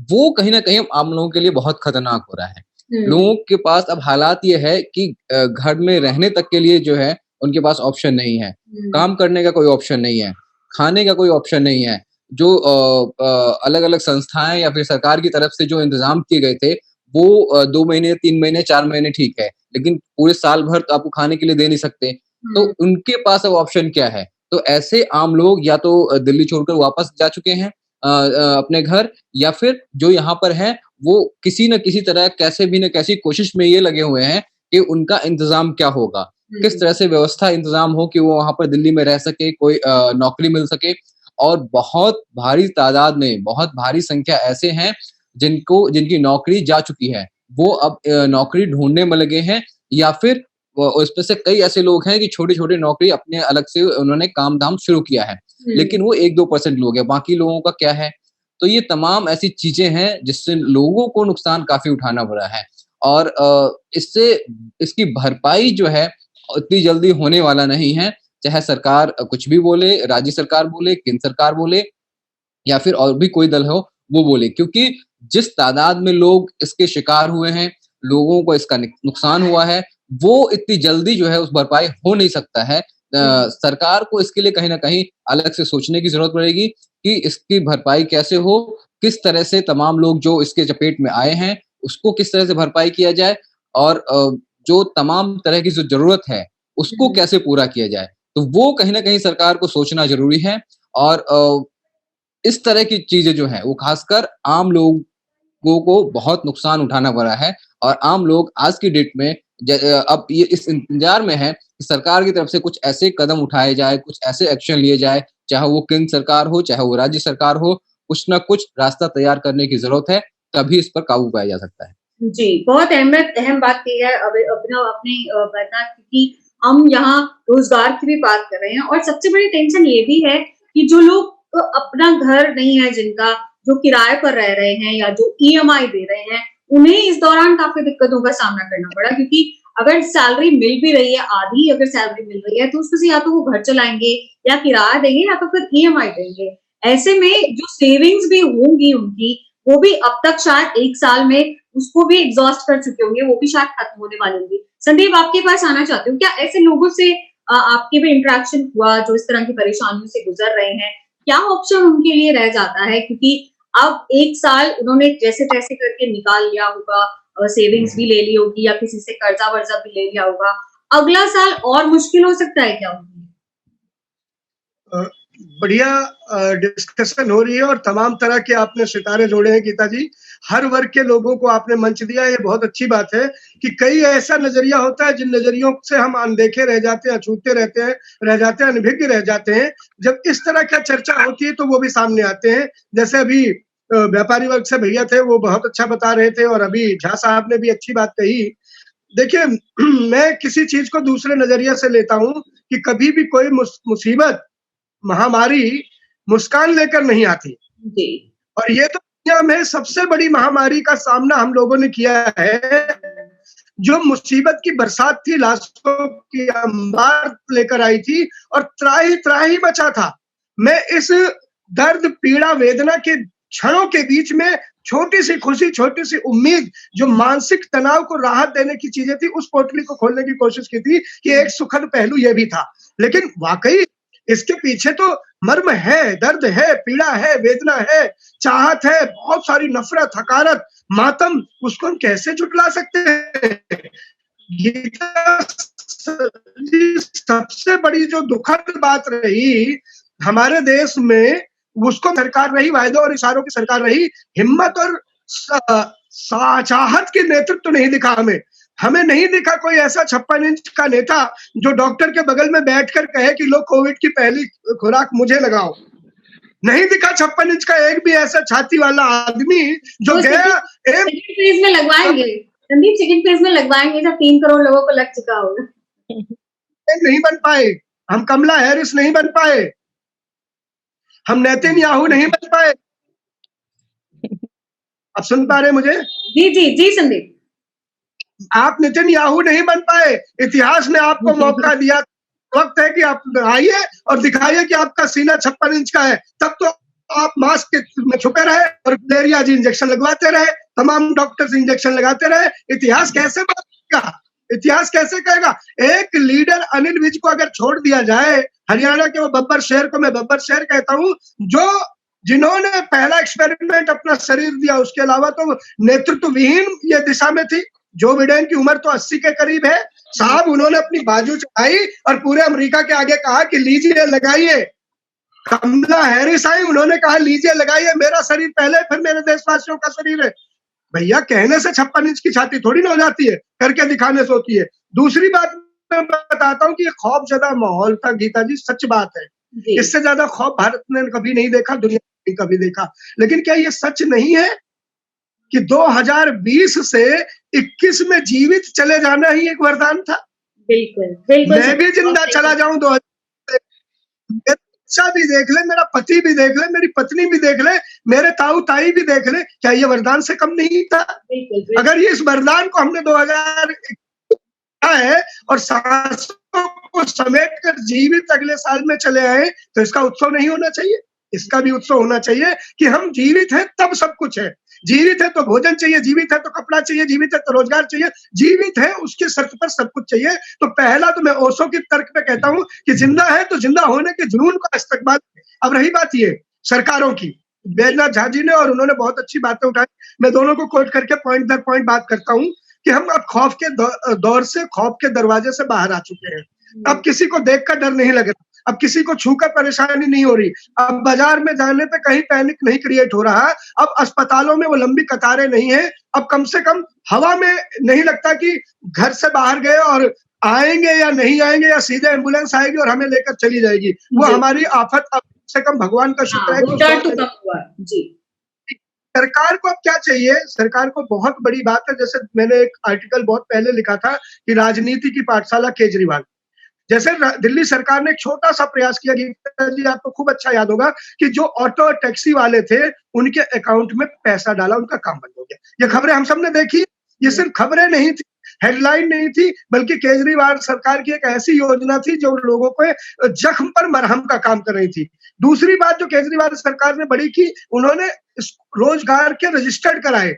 वो कहीं न कहीं आम लोगों के लिए बहुत खतरनाक हो रहा है। लोगों के पास अब हालात ये है कि घर में रहने तक के लिए जो है, उनके पास ऑप्शन नहीं है। काम करने का कोई ऑप्शन नहीं है, खाने का कोई ऑप्शन नहीं है। जो अलग-अलग संस्थाएँ या फिर सरकार की तरफ से जो इंतज़ाम किए गए थे, वो 2 महीने, 3 महीने, 4 महीने ठीक है, लेकिन पूरे साल भर तो आपको खाने के लिए दे नहीं सकते। तो उनके पास अब ऑप्शन क्या है? तो ऐसे आम लोग या तो दिल्ली छोड़कर वापस जा चुके हैं अपने घर, या फिर जो यहाँ पर हैं, वो किसी न किसी तरह कैसे भी न कैसी कोशिश में ये लगे हुए हैं कि उनका इंतज़ाम क्या होगा? किस तरह से व्यवस्था इंतज़ाम हो कि वो वहाँ पर दिल्ली में रह सके, कोई नौकरी मिल सके। और बहुत भारी तादाद में, बहुत भारी संख्या ऐसे हैं जिनकी नौकरी जा चुकी है। वो अब नौकरी ढूँढने में लगे हैं या फिर उसमें से कई ऐसे लोग हैं कि छोटी-छोटी नौकरी अपने अलग से उन्होंने काम-धाम शुरू किया है। लेकिन वो 1-2% लोग हैं, बाकी लोगों का क्या है? तो ये तमाम ऐसी चीज़ें हैं जिससे लोगों को नुकसान काफ़ी उठाना पड़ा है और इससे इसकी भरपाई जो है इतनी जल्दी होने वाला नहीं है, चाहे सरकार कुछ भी बोले, राज्य सरकार बोले, केंद्र सरकार बोले या फिर और भी कोई दल हो, वो बोले। क्योंकि जिस तादाद में लोग इसके शिकार हुए हैं, लोगों को इसका नुकसान हुआ है, वो इतनी जल्दी जो है उस भरपाई हो नहीं सकता है। सरकार को इसके लिए कहीं न कहीं अलग से सोचने की ज़रूरत पड़ेगी कि इसकी भरपाई कैसे हो, किस तरह से तमाम लोग जो इसके चपेट में आए हैं, उसको किस तरह से भरपाई किया जाए और जो तमाम तरह की जो ज़रूरत है, उसको कैसे पूरा किया जाए। तो वो कहीं न कहीं सरकार को सोचना ज़रूरी है और इस तरह की चीज़ें जो हैं, वो ख़ासकर आम लोगों को बहुत नुकसान उठाना पड़ा है और आम लोग आज की डेट में अब ये इस इंतज़ार में हैं कि सरकार की तरफ से कुछ ऐसे कदम उठाए जाए, कुछ ऐसे एक्शन लिए जाए, चाहे वो केंद्र सरकार हो, चाहे वो राज्य सरकार हो, कुछ न कुछ रास्ता तैयार करने की ज़रूरत है, तभी इस पर काबू पाया जा सकता है। जी, बहुत अहम बात की है अभिनव आपने बता क्योंकि हम यहाँ रोज़गार की भी बात कर रहे हैं और सबसे बड़ी टेंशन ये भी है कि जो लोग अपना घर नहीं है जिनका, जो किराए पर रह रहे हैं या जो ईएमआई दे रहे हैं, उन्हें इस दौरान काफ़ी दिक्कतों का सामना करना पड़ा क्योंकि अगर सैलरी मिल भी रही है, आधी अगर सैलरी मिल रही है, तो उसमें से या तो वो घर चलाएँगे या किराया देंगे या तो फिर ईएमआई देंगे। ऐसे में जो सेविंग्स भी होंगी उनकी, वो भी अब तक शायद 1 साल में उसको भी एग्ज़ॉस्ट कर चुके होंगे, वो भी शायद खत्म होने वाली होंगी। संदीप आपके पास आना चाहती हूँ, क्या ऐसे लोगों से आपके भी इंटरेक्शन हुआ जो इस तरह की परेशानियों से गुज़र रहे हैं? क्या ऑप्शन उनके लिए रह जाता है? क्योंकि अब 1 साल उन्होंने जैसे-तैसे करके निकाल लिया होगा, सेविंग्स भी ले ली होगी या किसी से कर्जा-वर्जा भी ले लिया होगा। अगला साल और मुश्किल हो सकता है क्या उनके लिए? बढ़िया डिस्कशन हो रही है और तमाम तरह के आपने सितारे जोड़े हैं गीता जी। हर वर्ग के लोगों को आपने मंच दिया, ये बहुत अच्छी बात है कि कई ऐसा नजरिया होता है जिन नजरियों से हम अनदेखे रह जाते हैं, अछूते रहते हैं, रह जाते हैं, अनभिज्ञ रह जाते हैं। जब इस तरह की चर्चा होती है तो वो भी सामने आते हैं। जैसे अभी व्यापारी वर्ग से भैया थे, वो बहुत अच्छा बता रहे थे और अभी झा साहब ने भी अच्छी बात कही। देखिए मैं किसी चीज को दूसरे नजरिए से लेता हूँ कि कभी भी कोई मुसीबत, महामारी मुस्कान लेकर नहीं आती। जी। और ये तो दुनिया में सबसे बड़ी महामारी का सामना हम लोगों ने किया है। जो मुसीबत की बरसात थी, लाशों की अंबार लेकर आई थी और त्राही त्राही मचा था। मैं इस दर्द, पीड़ा, वेदना के क्षणों के बीच में छोटी सी खुशी, छोटी सी उम्मीद, जो मानसिक तनाव को राहत देने की चीजें थी, उस पोटली को खोलने की कोशिश की थी कि एक सुखद पहलू ये भी था। लेकिन वाकई इसके पीछे तो मर्म है, दर्द है, पीड़ा है, वेदना है, चाहत है, बहुत सारी नफरत, हकारत, मातम। उसको हम कैसे झुठला सकते हैं? गीता जी, सबसे बड़ी जो दुखद बात रही हमारे देश में, उसको सरकार रही, वायदों और इशारों की सरकार रही, हिम्मत और चाहत की नेतृत्व नहीं दिखा हमें नहीं दिखा कोई ऐसा 56 इंच का नेता जो डॉक्टर के बगल में बैठकर कहे कि लो कोविड की पहली खुराक मुझे लगाओ। नहीं दिखा 56 इंच का एक भी ऐसा छाती वाला आदमी जो गया। सेकंड फेज में लगवाएंगे संदीप, सेकंड फेज में लगवाएंगे जब 3 करोड़ लोगों को लग चुका होगा। नहीं बन पाए, हम कमला हैरिस नहीं बन पाए, हम नेतन्याहू नहीं बन पाए। आप सुन पा रहे मुझे? जी जी जी संदीप, आप नेतन्याहू नहीं बन पाए। इतिहास ने आपको मौका दिया, वक्त है कि आप आइए और दिखाइए कि आपका सीना 56 इंच का है। तब तो आप मास्क में छुपे रहे और मलेरिया जी इंजेक्शन लगवाते रहे, तमाम डॉक्टर्स इंजेक्शन लगाते रहे। इतिहास कैसे बदलेगा? इतिहास कैसे कहेगा? एक लीडर अनिल विज को अगर छोड़ दिया जाए, हरियाणा के वो बब्बर शेर को मैं बब्बर शेर कहता हूँ, जो जिन्होंने पहला एक्सपेरिमेंट अपना शरीर दिया, उसके अलावा तो नेतृत्व विहीन ये दिशा में थी। जो बिडेन की उम्र तो 80 के करीब है साहब, उन्होंने अपनी बाजू चढ़ाई और पूरे अमेरिका के आगे कहा कि लीजिए लगाइए। कमला हैरिस आई, उन्होंने कहा लीजिए लगाइए, मेरा शरीर पहले, फिर मेरे देशवासियों का शरीर है। भैया कहने से 56 इंच की छाती थोड़ी ना हो जाती है, करके दिखाने से होती है। दूसरी बात मैं बताता हूँ कि ये खौफजदा माहौल था गीता जी, सच बात है। इससे ज्यादा खौफ भारत ने कभी नहीं देखा, दुनिया ने कभी देखा। लेकिन क्या ये सच नहीं है कि 2020 से 21 में जीवित चले जाना ही एक वरदान था? बिल्कुल बिल्कुल। मैं भी जिंदा चला जाऊं 2000, मेरा बच्चा भी देख ले, मेरा पति भी देख ले, मेरी पत्नी भी देख ले, मेरे ताऊ ताई भी देख ले, क्या ये वरदान से कम नहीं था? अगर ये इस वरदान को हमने 2000 है और सांसों को समेट कर जीवित अगले साल में चले आए, तो इसका उत्सव नहीं होना चाहिए? इसका भी उत्सव होना चाहिए कि हम जीवित हैं तब सब कुछ है। जीवित है तो भोजन चाहिए, जीवित है तो कपड़ा चाहिए, जीवित है तो रोजगार चाहिए, जीवित है उसके शर्त पर सब कुछ चाहिए। तो पहला तो मैं ओशो की तर्क पे कहता हूँ कि जिंदा है तो जिंदा होने के जुनून का इस्तेमाल। अब रही बात ये सरकारों की, बैजनाथ झा जी ने और उन्होंने बहुत अच्छी बातें उठाई, मैं दोनों को कोट करके पॉइंट दर पॉइंट बात करता हूँ कि हम अब खौफ के दौर से, खौफ के दरवाजे से बाहर आ चुके हैं। अब किसी को देखकर डर नहीं लग रहा, अब किसी को छूकर परेशानी नहीं हो रही, अब बाजार में जाने पे कहीं पैनिक नहीं क्रिएट हो रहा, अब अस्पतालों में वो लंबी कतारें नहीं है, अब कम से कम हवा में नहीं लगता कि घर से बाहर गए और आएंगे या नहीं आएंगे या सीधे एम्बुलेंस आएगी और हमें लेकर चली जाएगी। वो हमारी आफत अब से कम भगवान का शुक्र है कि सरकार को अब क्या चाहिए? सरकार को बहुत बड़ी बात है, जैसे मैंने एक आर्टिकल बहुत पहले लिखा था कि राजनीति की पाठशाला केजरीवाल। जैसे दिल्ली सरकार ने एक छोटा सा प्रयास किया, गीता जी आपको खूब अच्छा याद होगा कि जो ऑटो टैक्सी वाले थे उनके अकाउंट में पैसा डाला, उनका काम बंद हो गया। ये खबरें हम सबने देखी। ये सिर्फ खबरें नहीं थी, हेडलाइन नहीं थी, बल्कि केजरीवाल सरकार की एक ऐसी योजना थी जो लोगों को जख्म पर मरहम का काम कर रही थी। दूसरी बात जो केजरीवाल सरकार ने बड़ी की, उन्होंने रोजगार के रजिस्टर्ड कराए।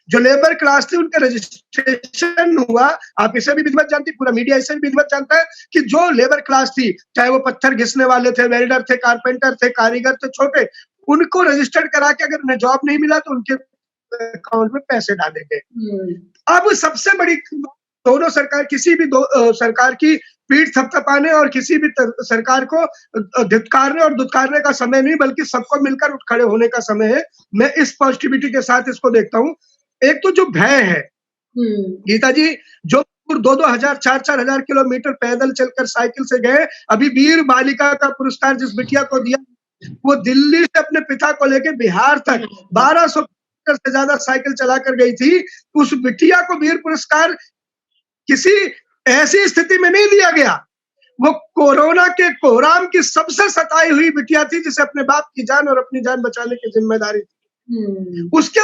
जो लेबर क्लास थी उनका रजिस्ट्रेशन हुआ। आप इसे भी विधिवत जानती, पूरा मीडिया इसे भी विधिवत जानता है कि जो लेबर क्लास थी, चाहे वो पत्थर घिसने वाले थे, वेल्डर थे, कारपेंटर थे, कारीगर थे, छोटे, उनको रजिस्टर्ड करा के अगर उन्हें जॉब नहीं मिला तो उनके अकाउंट में पैसे डाले गए। अब सबसे बड़ी दोनों सरकार, किसी भी सरकार की पीठ थपथपाने और किसी भी सरकार को धिक्कारने और दुत्कारने का समय नहीं, बल्कि सबको मिलकर उठ खड़े होने का समय है। मैं इस पॉजिटिविटी के साथ इसको देखता हूँ। एक तो जो भय है गीता जी, जो 2-2 हजार 4-4 हजार किलोमीटर पैदल चलकर साइकिल से गए, अभी वीर बालिका का पुरस्कार जिस बिटिया को दिया, वो दिल्ली से अपने पिता को लेके बिहार तक 1200 किलोमीटर से ज्यादा साइकिल चलाकर गई थी। उस बिटिया को वीर पुरस्कार किसी ऐसी स्थिति में नहीं दिया गया, वो कोरोना के कोहराम की सबसे सताई हुई बिटिया थी, जिसे अपने बाप की जान और अपनी जान बचाने की जिम्मेदारी थी। उसके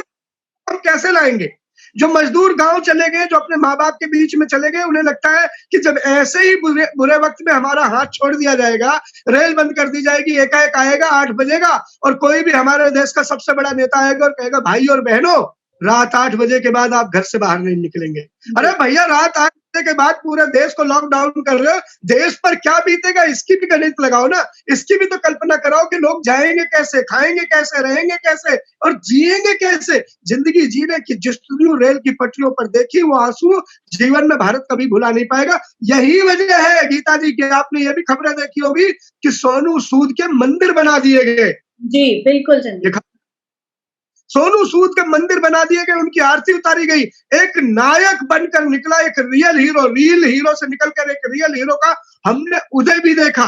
हम कैसे लाएंगे? जो मजदूर गांव चले गए, जो अपने माँ बाप के बीच में चले गए, उन्हें लगता है कि जब ऐसे ही बुरे वक्त में हमारा हाथ छोड़ दिया जाएगा, रेल बंद कर दी जाएगी, एकाएक आएगा 8 बजेगा और कोई भी हमारे देश का सबसे बड़ा नेता आएगा और कहेगा भाई और बहनों रात 8 बजे के बाद आप घर से बाहर नहीं निकलेंगे। अरे भैया, रात 8 बजे के बाद पूरे देश को लॉकडाउन कर रहे हो, देश पर क्या बीतेगा इसकी भी गणित लगाओ ना, इसकी भी तो कल्पना कराओ कि लोग जाएंगे कैसे, खाएंगे कैसे, रहेंगे कैसे और जिएंगे कैसे। जिंदगी जीने की जिस रेल की पटरियों पर देखी वो आंसू जीवन में भारत कभी भुला नहीं पाएगा। यही वजह है गीता जी की, आपने ये भी खबरें देखी होगी कि सोनू सूद के मंदिर बना दिए गए। जी बिल्कुल संदीप। सोनू सूद के मंदिर बना दिए गए, उनकी आरती उतारी गई। एक नायक बनकर निकला, एक रियल हीरो से निकलकर एक रियल हीरो का हमने उदय भी देखा।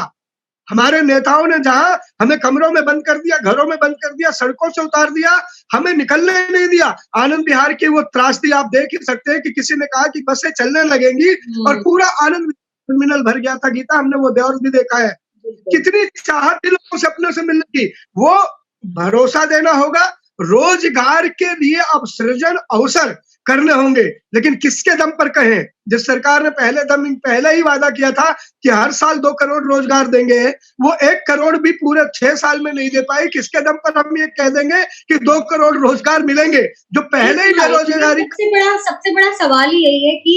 हमारे नेताओं ने जहां हमें कमरों में बंद कर दिया, घरों में बंद कर दिया, सड़कों से उतार दिया, हमें निकलने नहीं दिया। आनंद विहार की वो त्रासदी आप देख ही सकते हैं कि किसी ने कहा कि बसें चलने लगेंगी और पूरा आनंद टर्मिनल भर गया था। गीता, हमने वो दौर भी देखा है। कितनी चाहत थी लोगों से अपने से मिलने की। वो भरोसा देना होगा, रोजगार के लिए अब सृजन अवसर करने होंगे, लेकिन किसके दम पर कहें? जिस सरकार ने पहले ही वादा किया था कि हर साल 2 करोड़ रोजगार देंगे, वो 1 करोड़ भी पूरे 6 साल में नहीं दे पाई। किसके दम पर हम ये कह देंगे कि 2 करोड़ रोजगार मिलेंगे जो पहले ही बेरोजगारी। सबसे बड़ा सवाल ही यही है कि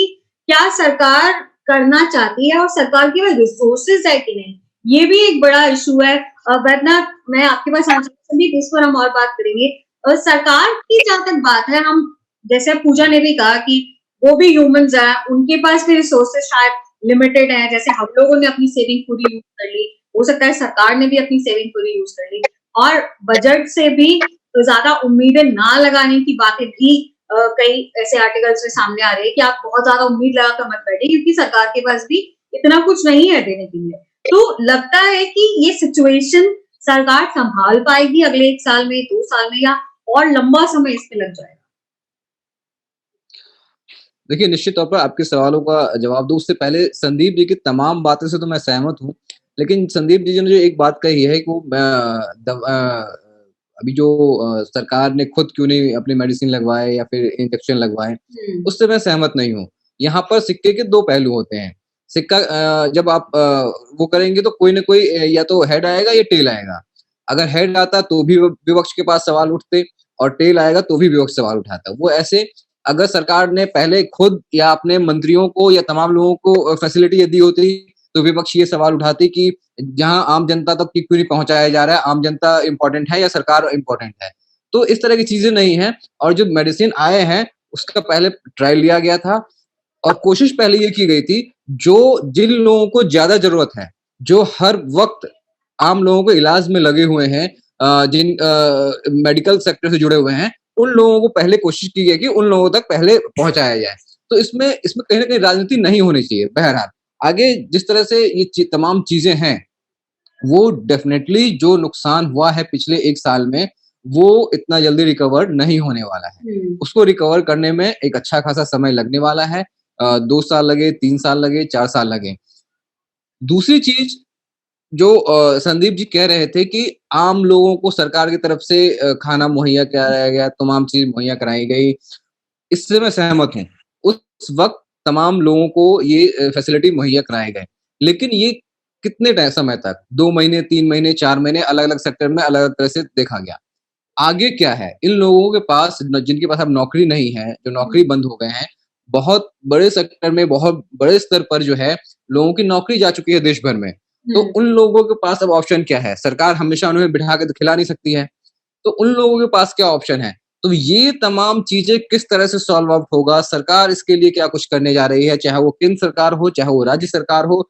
क्या सरकार करना चाहती है और सरकार के पास रिसोर्सेज है कि नहीं, ये भी एक बड़ा इशू है। वैद्यनाथ, मैं आपके पास आना चाहती हूँ, इस पर हम और बात करेंगे। सरकार की जहां तक बात है, हम जैसे पूजा ने भी कहा कि वो भी ह्यूमंस हैं, उनके पास भी रिसोर्सेज शायद लिमिटेड है। जैसे हम लोगों ने अपनी सेविंग पूरी यूज कर ली, हो सकता है सरकार ने भी अपनी सेविंग पूरी यूज कर ली और बजट से भी ज्यादा उम्मीदें ना लगाने की बातें भी कई ऐसे आर्टिकल्स में सामने आ रही है कि आप बहुत ज्यादा उम्मीद लगा कर मत बैठे, क्योंकि सरकार के पास भी इतना कुछ नहीं है देने के लिए। तो लगता है कि ये सिचुएशन सरकार संभाल पाएगी अगले 1 साल में, 2 साल में, या और लंबा समय इस पे लग जाएगा? देखिए, निश्चित तौर पर आपके सवालों का जवाब दूं उससे पहले संदीप जी की तमाम बातों से तो मैं सहमत हूं, लेकिन संदीप जी ने जो एक बात कही है कि वो अभी जो सरकार ने खुद क्यों नहीं अपनी मेडिसिन लगवाए या फिर इंजेक्शन लगवाए, उससे मैं सहमत नहीं हूं। यहाँ पर सिक्के के 2 पहलू होते हैं। सिक्का जब आप वो करेंगे तो कोई ना कोई या तो हेड आएगा या टेल आएगा। अगर हेड आता तो भी विपक्ष के पास सवाल उठते और टेल आएगा तो भी विपक्ष सवाल उठाता। वो ऐसे, अगर सरकार ने पहले खुद या अपने मंत्रियों को या तमाम लोगों को फैसिलिटी दी होती तो विपक्ष ये सवाल उठाती कि जहां आम जनता तक क्यों नहीं पहुंचाया जा रहा है, आम जनता इंपॉर्टेंट है या सरकार इंपॉर्टेंट है। तो इस तरह की चीजें नहीं है। और जो मेडिसिन आए हैं उसका पहले ट्रायल लिया गया था और कोशिश पहले ये की गई थी जिन लोगों को ज्यादा जरूरत है, जो हर वक्त आम लोगों को इलाज में लगे हुए हैं, जिन मेडिकल सेक्टर से जुड़े हुए हैं, उन लोगों को पहले कोशिश की गई कि उन लोगों तक पहले पहुंचाया जाए। तो इसमें कहीं ना कहीं राजनीति नहीं होनी चाहिए। बहरहाल आगे जिस तरह से ये तमाम चीजें हैं, वो डेफिनेटली जो नुकसान हुआ है पिछले 1 साल में, वो इतना जल्दी रिकवर नहीं होने वाला है। उसको रिकवर करने में एक अच्छा खासा समय लगने वाला है। 2 साल लगे, 3 साल लगे, 4 साल लगे। दूसरी चीज जो संदीप जी कह रहे थे कि आम लोगों को सरकार की तरफ से खाना मुहैया कराया गया, तमाम चीज मुहैया कराई गई, इससे मैं सहमत हूँ। उस वक्त तमाम लोगों को ये फैसिलिटी मुहैया कराए गए, लेकिन ये कितने समय तक, 2 महीने, 3 महीने, 4 महीने, अलग अलग सेक्टर में अलग अलग तरह से देखा गया। आगे क्या है? इन लोगों के पास, जिनके पास अब नौकरी नहीं है, जो नौकरी बंद हो गए हैं, बहुत बड़े सेक्टर में, बहुत बड़े स्तर पर जो है लोगों की नौकरी जा चुकी है देश भर में। तो उन लोगों के पास अब ऑप्शन क्या है? सरकार हमेशा उन्हें बिठा के तो खिला नहीं सकती है, तो उन लोगों के पास क्या ऑप्शन है? तो ये तमाम चीजें किस तरह से सॉल्व आउट होगा, सरकार इसके लिए क्या कुछ करने जा रही है, चाहे वो केंद्र सरकार हो, चाहे वो राज्य सरकार हो,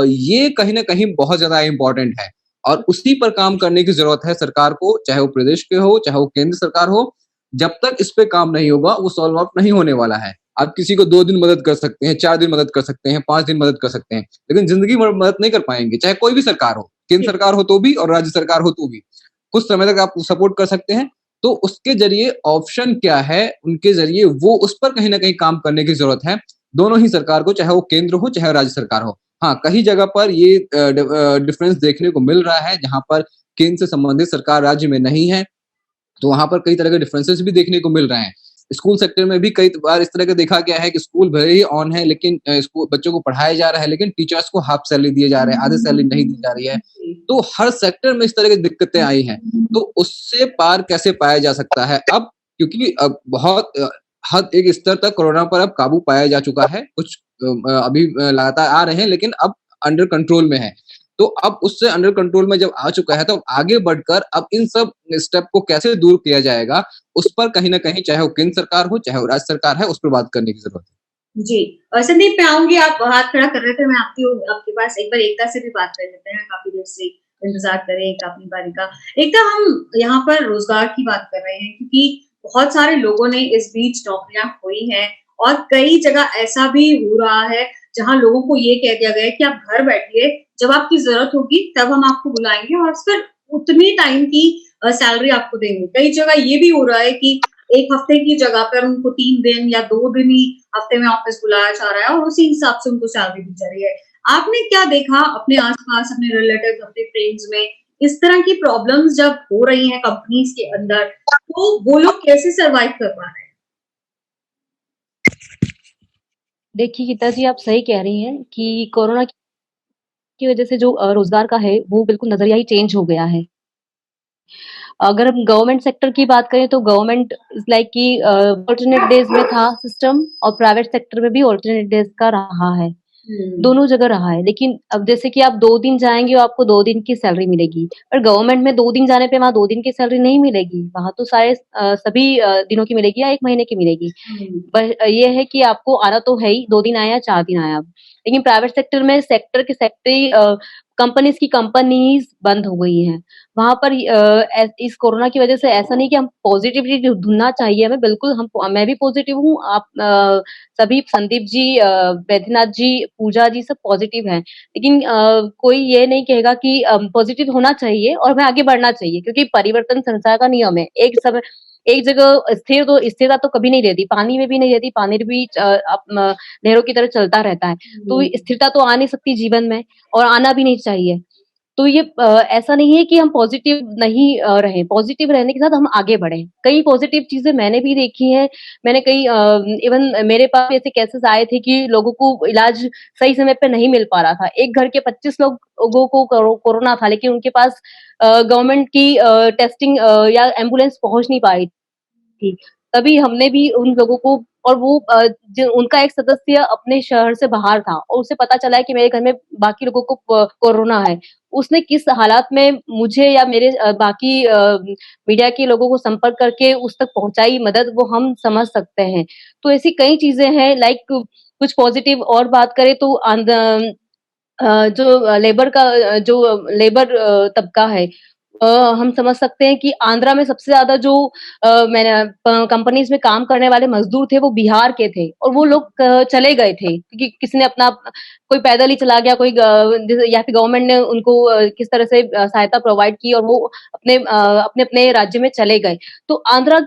ये कहीं ना कहीं बहुत ज्यादा इंपॉर्टेंट है और उसी पर काम करने की जरूरत है सरकार को, चाहे वो प्रदेश के हो, चाहे वो केंद्र सरकार हो। जब तक इस पे काम नहीं होगा वो सॉल्व आउट नहीं होने वाला है। आप किसी को 2 दिन मदद कर सकते हैं, 4 दिन मदद कर सकते हैं, 5 दिन मदद कर सकते हैं, लेकिन जिंदगी भर मदद नहीं कर पाएंगे, चाहे कोई भी सरकार हो, केंद्र सरकार हो तो भी और राज्य सरकार हो तो भी। कुछ समय तक आप सपोर्ट कर सकते हैं, तो उसके जरिए ऑप्शन क्या है, उनके जरिए वो उस पर कहीं ना कहीं काम करने की जरूरत है, दोनों ही सरकार को, चाहे वो केंद्र हो चाहे राज्य सरकार हो। हाँ, कई जगह पर ये डिफरेंस देखने को मिल रहा है जहां पर केंद्र से संबंधित सरकार राज्य में नहीं है, तो वहां पर कई तरह के डिफरेंसेस भी देखने को मिल रहे हैं। स्कूल सेक्टर में भी कई बार इस तरह का देखा गया है कि स्कूल भले ही ऑन है, लेकिन स्कूल बच्चों को पढ़ाया जा रहा है, लेकिन टीचर्स को हाफ सैलरी दिए जा रहे हैं, आधी सैलरी नहीं दी जा रही है। तो हर सेक्टर में इस तरह की दिक्कतें आई हैं। तो उससे पार कैसे पाया जा सकता है अब? क्योंकि अब बहुत हद एक स्तर तक कोरोना पर अब काबू पाया जा चुका है। कुछ अभी लगातार आ रहे हैं, लेकिन अब अंडर कंट्रोल में है। तो अब उससे अंडर कंट्रोल में जब आ चुका है, तो आगे बढ़कर अब इन सब स्टेप को कैसे दूर किया जाएगा, उस पर कहीं ना कहीं, चाहे वो केंद्र सरकार हो चाहे वो राज्य सरकार है, उस पर बात करने की जरूरत है। जी, संदीप मैं आऊंगी, आप हाथ खड़ा कर रहे थे, मैं आपके पास एक बार एकता से भी बात कर लेते हैं, काफी देर से इंतजार कर रहे हैं अपनी बारी का। एकता, हम यहाँ पर रोजगार की बात कर रहे हैं क्योंकि बहुत सारे लोगों ने इस बीच नौकरियां खोई हैं और कई जगह ऐसा भी हो रहा है जहां लोगों को ये कह दिया गया है कि आप घर बैठिए, जब आपकी जरूरत होगी तब हम आपको बुलाएंगे और फिर उतनी टाइम की सैलरी आपको देंगे। कई जगह ये भी हो रहा है कि एक हफ्ते की जगह पर उनको 3 दिन या 2 दिन ही हफ्ते में ऑफिस बुलाया जा रहा है और उसी हिसाब से उनको सैलरी दी जा रही है। आपने क्या देखा अपने आसपास, अपने रिलेटिव्स, अपने फ्रेंड्स में इस तरह की प्रॉब्लम्स जब हो रही हैं कंपनीज के अंदर, तो वो लोग कैसे सर्वाइव कर पा रहे हैं? देखिए गीता जी, आप सही कह रही हैं कि कोरोना की वजह से जो रोजगार का है वो बिल्कुल नजरिया ही चेंज हो गया है। अगर हम गवर्नमेंट सेक्टर की बात करें तो गवर्नमेंट इज लाइक कि ऑल्टरनेट डेज में था सिस्टम, और प्राइवेट सेक्टर में भी ऑल्टरनेट डेज का रहा है, दोनों जगह रहा है। लेकिन अब जैसे कि आप 2 दिन जाएंगे और आपको 2 दिन की सैलरी मिलेगी, पर गवर्नमेंट में 2 दिन जाने पे वहाँ 2 दिन की सैलरी नहीं मिलेगी, वहां तो सारे सभी दिनों की मिलेगी या 1 महीने की मिलेगी। पर ये है कि आपको आना तो है ही, 2 दिन आया 4 दिन आया। लेकिन प्राइवेट सेक्टर में सेक्टर के सेक्टर कंपनीज की कंपनीज बंद हो गई हैं। वहां पर इस कोरोना की वजह से ऐसा नहीं कि हम पॉजिटिविटी ढूंढना चाहिए हमें, बिल्कुल मैं भी पॉजिटिव हूँ, आप सभी, संदीप जी, बैद्यनाथ जी, पूजा जी, सब पॉजिटिव हैं। लेकिन कोई ये नहीं कहेगा कि पॉजिटिव होना चाहिए और हमें आगे बढ़ना चाहिए, क्योंकि परिवर्तन संसार का नियम है। एक जगह स्थिरता तो कभी नहीं रहती, पानी में भी नहीं रहती, पानी भी लहरों की तरह चलता रहता है। तो स्थिरता तो आ नहीं सकती जीवन में, और आना भी नहीं चाहिए। तो ये ऐसा नहीं है कि हम पॉजिटिव नहीं रहें, पॉजिटिव रहने के साथ हम आगे बढ़ें। कई पॉजिटिव चीजें मैंने भी देखी हैं। मैंने कई इवन मेरे पास ऐसे केसेस आए थे कि लोगों को इलाज सही समय पे नहीं मिल पा रहा था। एक घर के 25 लोगों को कोरोना था, लेकिन उनके पास गवर्नमेंट की टेस्टिंग या एम्बुलेंस पहुंच नहीं पाई थी। तभी हमने भी उन लोगों को, और वो उनका एक सदस्य अपने शहर से बाहर था और उसे पता चला है कि मेरे घर में बाकी लोगों को कोरोना है। उसने किस हालात में मुझे या मेरे बाकी मीडिया के लोगों को संपर्क करके उस तक पहुंचाई मदद, वो हम समझ सकते हैं। तो ऐसी कई चीजें हैं, लाइक कुछ पॉजिटिव और बात करें तो जो लेबर तबका है, हम समझ सकते हैं कि आंध्रा में सबसे ज्यादा जो कंपनीज में काम करने वाले मजदूर थे वो बिहार के थे, और वो लोग चले गए थे क्योंकि किसी ने अपना, कोई पैदल ही चला गया, कोई या फिर गवर्नमेंट ने उनको किस तरह से सहायता प्रोवाइड की और वो अपने अपने राज्य में चले गए। तो आंध्रा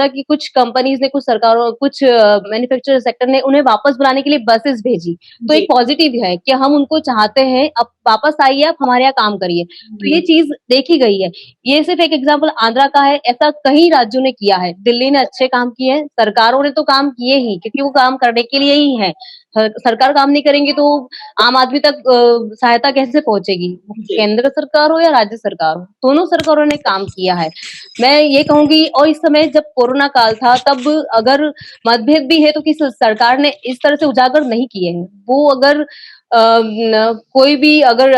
की कुछ कंपनीज ने, कुछ सरकारों, कुछ मैन्युफैक्चर सेक्टर ने उन्हें वापस बुलाने के लिए बसेस भेजी। तो एक पॉजिटिव है कि हम उनको चाहते हैं, अब वापस आइए, आप हमारे यहाँ काम करिए। तो ये चीज देखी गई है। ये सिर्फ एक एग्जाम्पल आंध्रा का है, ऐसा कई राज्यों ने किया है। दिल्ली ने अच्छे काम किए हैं, सरकारों ने तो काम किए ही, क्योंकि वो काम करने के लिए ही है। सरकार काम नहीं करेंगे तो आम आदमी तक सहायता कैसे पहुंचेगी? केंद्र सरकार हो या राज्य सरकार हो, दोनों सरकारों ने काम किया है। मैं ये कहूंगी, और इस समय जब कोरोना काल था, तब अगर मतभेद भी है तो किस सरकार ने इस तरह से उजागर नहीं किए हैं। वो अगर कोई भी अगर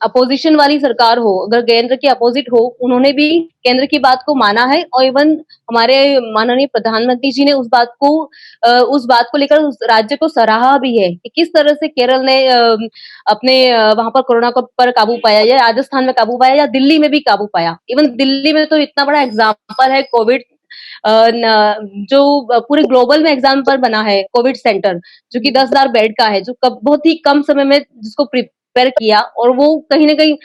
अपोजिशन वाली सरकार हो, अगर केंद्र के अपोजिट हो, उन्होंने भी केंद्र की बात को माना है, और इवन हमारे माननीय प्रधानमंत्री जी ने उस बात को लेकर उस राज्य को सराहा भी है कि किस तरह से केरल ने अपने वहां पर कोरोना पर काबू पाया, या राजस्थान में काबू पाया, या दिल्ली में भी काबू पाया। इवन दिल्ली में तो इतना बड़ा एग्जाम्पल है कोविड, जो पूरे ग्लोबल में एग्जाम्पल बना है, कोविड सेंटर, जो कि 10,000 बेड का है, जो बहुत ही कम समय में जिसको प्रिपेयर किया, और वो कहीं ना कहीं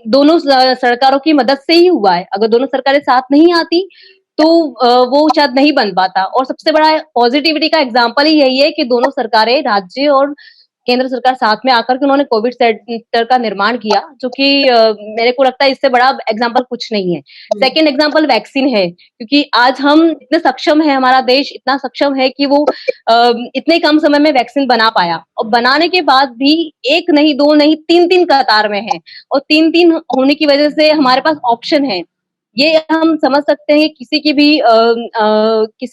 दोनों सरकारों की मदद से ही हुआ है। अगर दोनों सरकारें साथ नहीं आती तो वो शायद नहीं बन पाता। और सबसे बड़ा पॉजिटिविटी का एग्जाम्पल ही यही है कि दोनों सरकारें, राज्य और केंद्र सरकार साथ में आकर के उन्होंने कोविड सेंटर का निर्माण किया, जो कि मेरे को लगता है इससे बड़ा एग्जाम्पल कुछ नहीं है। सेकेंड एग्जाम्पल वैक्सीन है, क्योंकि आज हम इतने सक्षम है, हमारा देश इतना सक्षम है कि वो इतने कम समय में वैक्सीन बना पाया, और बनाने के बाद भी एक नहीं, दो नहीं, तीन कतार में है, और तीन होने की वजह से हमारे पास ऑप्शन है। ये हम समझ सकते हैं, किसी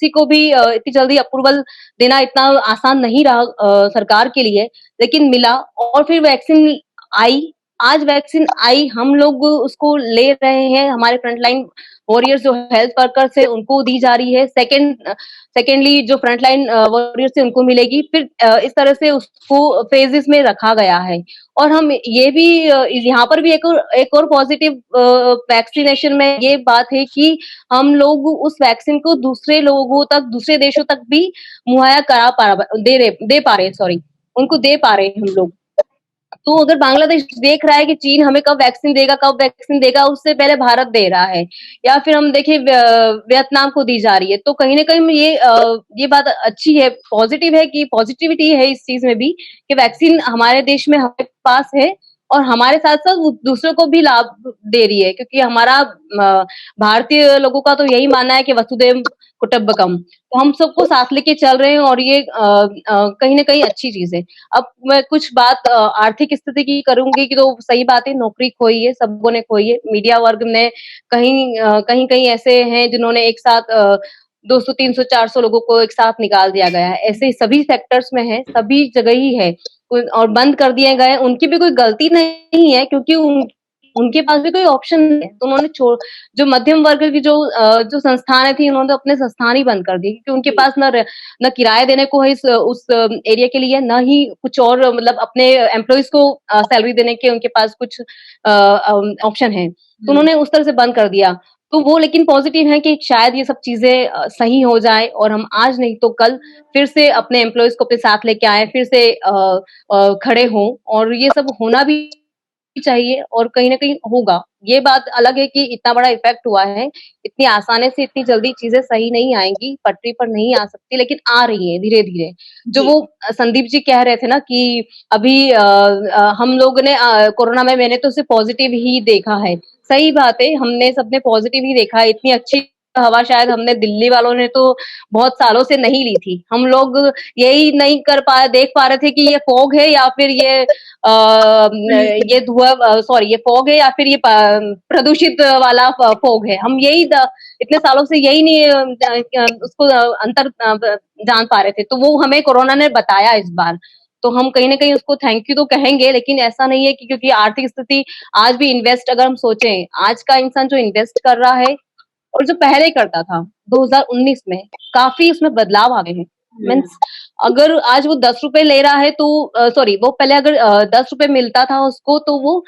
को भी इतनी जल्दी अप्रूवल देना इतना आसान नहीं रहा सरकार के लिए, लेकिन मिला। और फिर वैक्सीन आई, आज वैक्सीन आई, हम लोग उसको ले रहे हैं, हमारे फ्रंटलाइन वॉरियर्स जो हेल्थ वर्कर्स है उनको दी जा रही है। सेकेंडली जो फ्रंटलाइन वॉरियर्स है उनको मिलेगी। फिर इस तरह से उसको फेजेस में रखा गया है। और हम ये भी यहाँ पर भी एक और पॉजिटिव वैक्सीनेशन में ये बात है कि हम लोग उस वैक्सीन को दूसरे लोगों तक, दूसरे देशों तक भी मुहैया दे पा रहे, उनको दे पा रहे हैं हम लोग। तो अगर बांग्लादेश देख रहा है कि चीन हमें कब वैक्सीन देगा, उससे पहले भारत दे रहा है, या फिर हम देखें वियतनाम को दी जा रही है, तो कहीं ना कहीं ये बात अच्छी है, पॉजिटिव है, कि पॉजिटिविटी है इस चीज में भी कि वैक्सीन हमारे देश में हमारे पास है, और हमारे साथ साथ वो दूसरों को भी लाभ दे रही है, क्योंकि हमारा भारतीय लोगों का तो यही मानना है कि वसुधैव कुटुंबकम, तो हम सबको साथ लेके चल रहे हैं, और ये कहीं ना कहीं अच्छी चीज है। अब मैं कुछ बात आर्थिक स्थिति की करूंगी कि तो सही बात है, नौकरी खोई है, सबको ने खोई है। मीडिया वर्ग ने कहीं ऐसे हैं जिन्होंने एक साथ 200, 300, 400 लोगों को एक साथ निकाल दिया गया है। ऐसे सभी सेक्टर्स में है, सभी जगह ही है, और बंद कर दिए गए। उनकी भी कोई गलती नहीं है, क्योंकि उनके पास भी कोई ऑप्शन नहीं है, तो उन्होंने जो मध्यम वर्ग की जो संस्थानें थी, उन्होंने अपने संस्थान ही बंद कर दिए, क्योंकि उनके पास न किराया देने को है उस एरिया के लिए, न ही कुछ और, मतलब अपने एम्प्लॉइज को सैलरी देने के उनके पास कुछ ऑप्शन है, तो उन्होंने उस तरह से बंद कर दिया। तो वो लेकिन पॉजिटिव है कि शायद ये सब चीजें सही हो जाए, और हम आज नहीं तो कल फिर से अपने एम्प्लॉइज को अपने साथ लेके आए, फिर से खड़े हों, और ये सब होना भी चाहिए, और कहीं ना कहीं होगा। ये बात अलग है कि इतना बड़ा इफेक्ट हुआ है, इतनी आसानी से इतनी जल्दी चीजें सही नहीं आएंगी, पटरी पर नहीं आ सकती, लेकिन आ रही है धीरे धीरे। जो वो संदीप जी कह रहे थे ना कि अभी हम लोग ने कोरोना में, मैंने तो सिर्फ पॉजिटिव ही देखा है। सही बात है, हमने सबने पॉजिटिव ही देखा है। इतनी अच्छी हवा शायद हमने, दिल्ली वालों ने तो बहुत सालों से नहीं ली थी। हम लोग यही नहीं देख पा रहे थे कि ये फॉग है या फिर ये धुआं, सॉरी, ये फॉग है या फिर ये प्रदूषित वाला फॉग है। हम यही इतने सालों से यही नहीं उसको अंतर जान पा रहे थे, तो वो हमें कोरोना ने बताया इस बार। तो हम कहीं ना कहीं उसको थैंक यू तो कहेंगे, लेकिन ऐसा नहीं है कि क्योंकि आर्थिक स्थिति आज भी इन्वेस्ट, अगर हम सोचें, आज का इंसान जो इन्वेस्ट कर रहा है और जो पहले करता था 2019 में, काफी उसमें बदलाव आ गए हैं। मीन्स अगर आज वो 10 रुपए ले रहा है तो सॉरी, वो पहले अगर 10 रुपए मिलता था उसको, तो वो